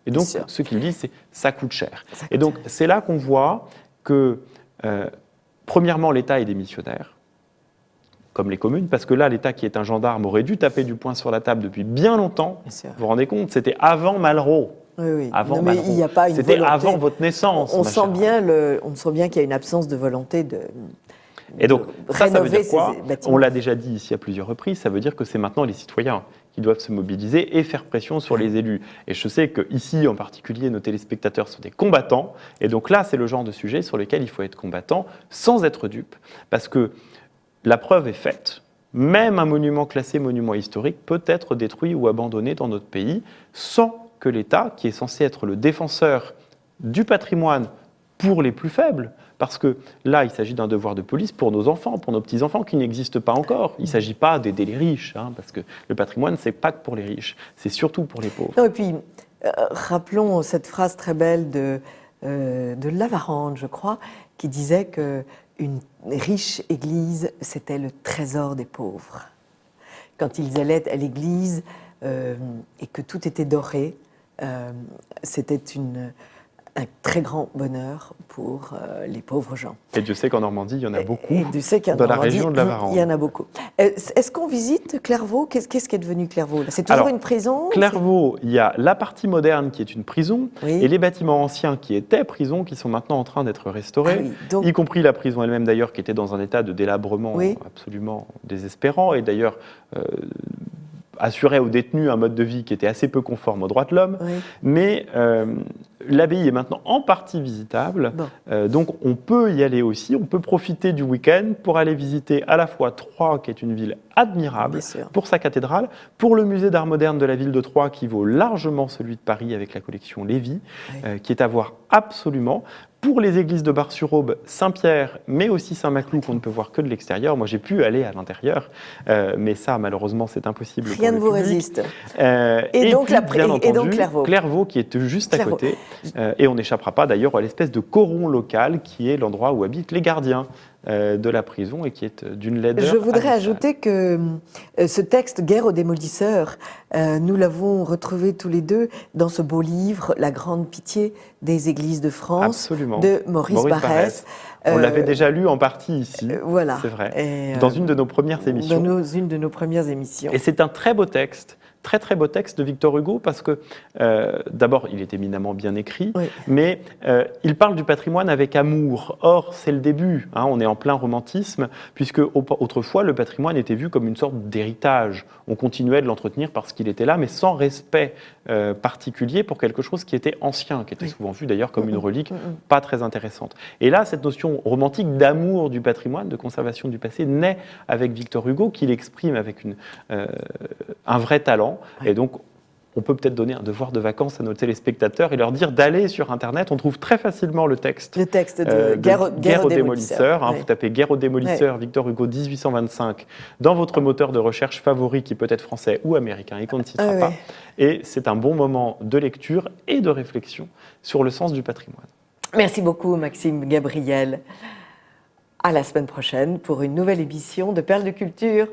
Et donc, ce qu'ils disent, c'est ça coûte cher. Et donc, c'est là qu'on voit que, premièrement, l'État est démissionnaire, comme les communes, parce que là, l'État qui est un gendarme aurait dû taper du poing sur la table depuis bien longtemps. Vous vous rendez compte, c'était avant Malraux. Oui. Avant mais il n'y a pas une C'était volonté. avant votre naissance. On sent bien qu'il y a une absence de volonté de Et donc, ça veut rénover dire quoi? ces bâtiments. On l'a déjà dit ici à plusieurs reprises, ça veut dire que c'est maintenant les citoyens qui doivent se mobiliser et faire pression sur les élus. Et je sais qu'ici, en particulier, nos téléspectateurs sont des combattants. Et donc là, c'est le genre de sujet sur lequel il faut être combattant sans être dupe. Parce que la preuve est faite. Même un monument classé monument historique peut être détruit ou abandonné dans notre pays sans que l'État, qui est censé être le défenseur du patrimoine pour les plus faibles, parce que là, il s'agit d'un devoir de police pour nos enfants, pour nos petits-enfants qui n'existent pas encore. Il ne s'agit pas d'aider les riches, parce que le patrimoine, ce n'est pas que pour les riches, c'est surtout pour les pauvres. Non, et puis, rappelons cette phrase très belle de Lavarande, je crois, qui disait qu'une riche église, c'était le trésor des pauvres. Quand ils allaient à l'église et que tout était doré, c'était un très grand bonheur pour les pauvres gens. Et Dieu sait qu'en Normandie, il y en a beaucoup. Et Dieu sait qu'en dans la Normandie, région de la Varande. Il y en a beaucoup. Est-ce qu'on visite Clairvaux? Qu'est-ce qui est devenu Clairvaux? C'est toujours une prison? Clairvaux, il y a la partie moderne qui est une prison, oui. et les bâtiments anciens qui étaient prisons, qui sont maintenant en train d'être restaurés, y compris la prison elle-même d'ailleurs, qui était dans un état de délabrement absolument désespérant, et d'ailleurs assurait aux détenus un mode de vie qui était assez peu conforme aux droits de l'homme. Mais l'abbaye est maintenant en partie visitable, donc on peut y aller aussi, on peut profiter du week-end pour aller visiter à la fois Troyes, qui est une ville admirable pour sa cathédrale, pour le musée d'art moderne de la ville de Troyes, qui vaut largement celui de Paris avec la collection Lévy, qui est à voir absolument, pour les églises de Bar-sur-Aube, Saint-Pierre, mais aussi Saint-Maclou, qu'on ne peut voir que de l'extérieur. Moi, j'ai pu aller à l'intérieur, mais ça, malheureusement, c'est impossible. Rien ne vous résiste. Et donc, bien entendu, Clairvaux. Clairvaux, qui est juste à côté. Et on n'échappera pas d'ailleurs à l'espèce de coron local, qui est l'endroit où habitent les gardiens de la prison et qui est d'une laideur. Je voudrais ajouter que ce texte, Guerre aux démolisseurs, nous l'avons retrouvé tous les deux dans ce beau livre, La grande pitié des églises de France, de Maurice Barrès. On l'avait déjà lu en partie ici, voilà. C'est vrai, dans une de nos premières émissions. Une de nos premières émissions. Et c'est un très beau texte. Très beau texte de Victor Hugo parce que d'abord il est éminemment bien écrit, mais il parle du patrimoine avec amour. Or c'est le début, on est en plein romantisme, puisque autrefois le patrimoine était vu comme une sorte d'héritage. On continuait de l'entretenir parce qu'il était là, mais sans respect particulier pour quelque chose qui était ancien, qui était souvent vu d'ailleurs comme une relique pas très intéressante. Et là cette notion romantique d'amour du patrimoine, de conservation du passé, naît avec Victor Hugo, qui l'exprime avec un vrai talent. Et donc, on peut peut-être donner un devoir de vacances à nos téléspectateurs et leur dire d'aller sur Internet. On trouve très facilement le texte de Guerre aux démolisseurs. Vous tapez Guerre aux démolisseurs, Victor Hugo 1825, dans votre moteur de recherche favori, qui peut être français ou américain, et qu'on ne citera pas. Et c'est un bon moment de lecture et de réflexion sur le sens du patrimoine. Merci beaucoup, Maxime Gabriel. À la semaine prochaine pour une nouvelle émission de Perles de Culture.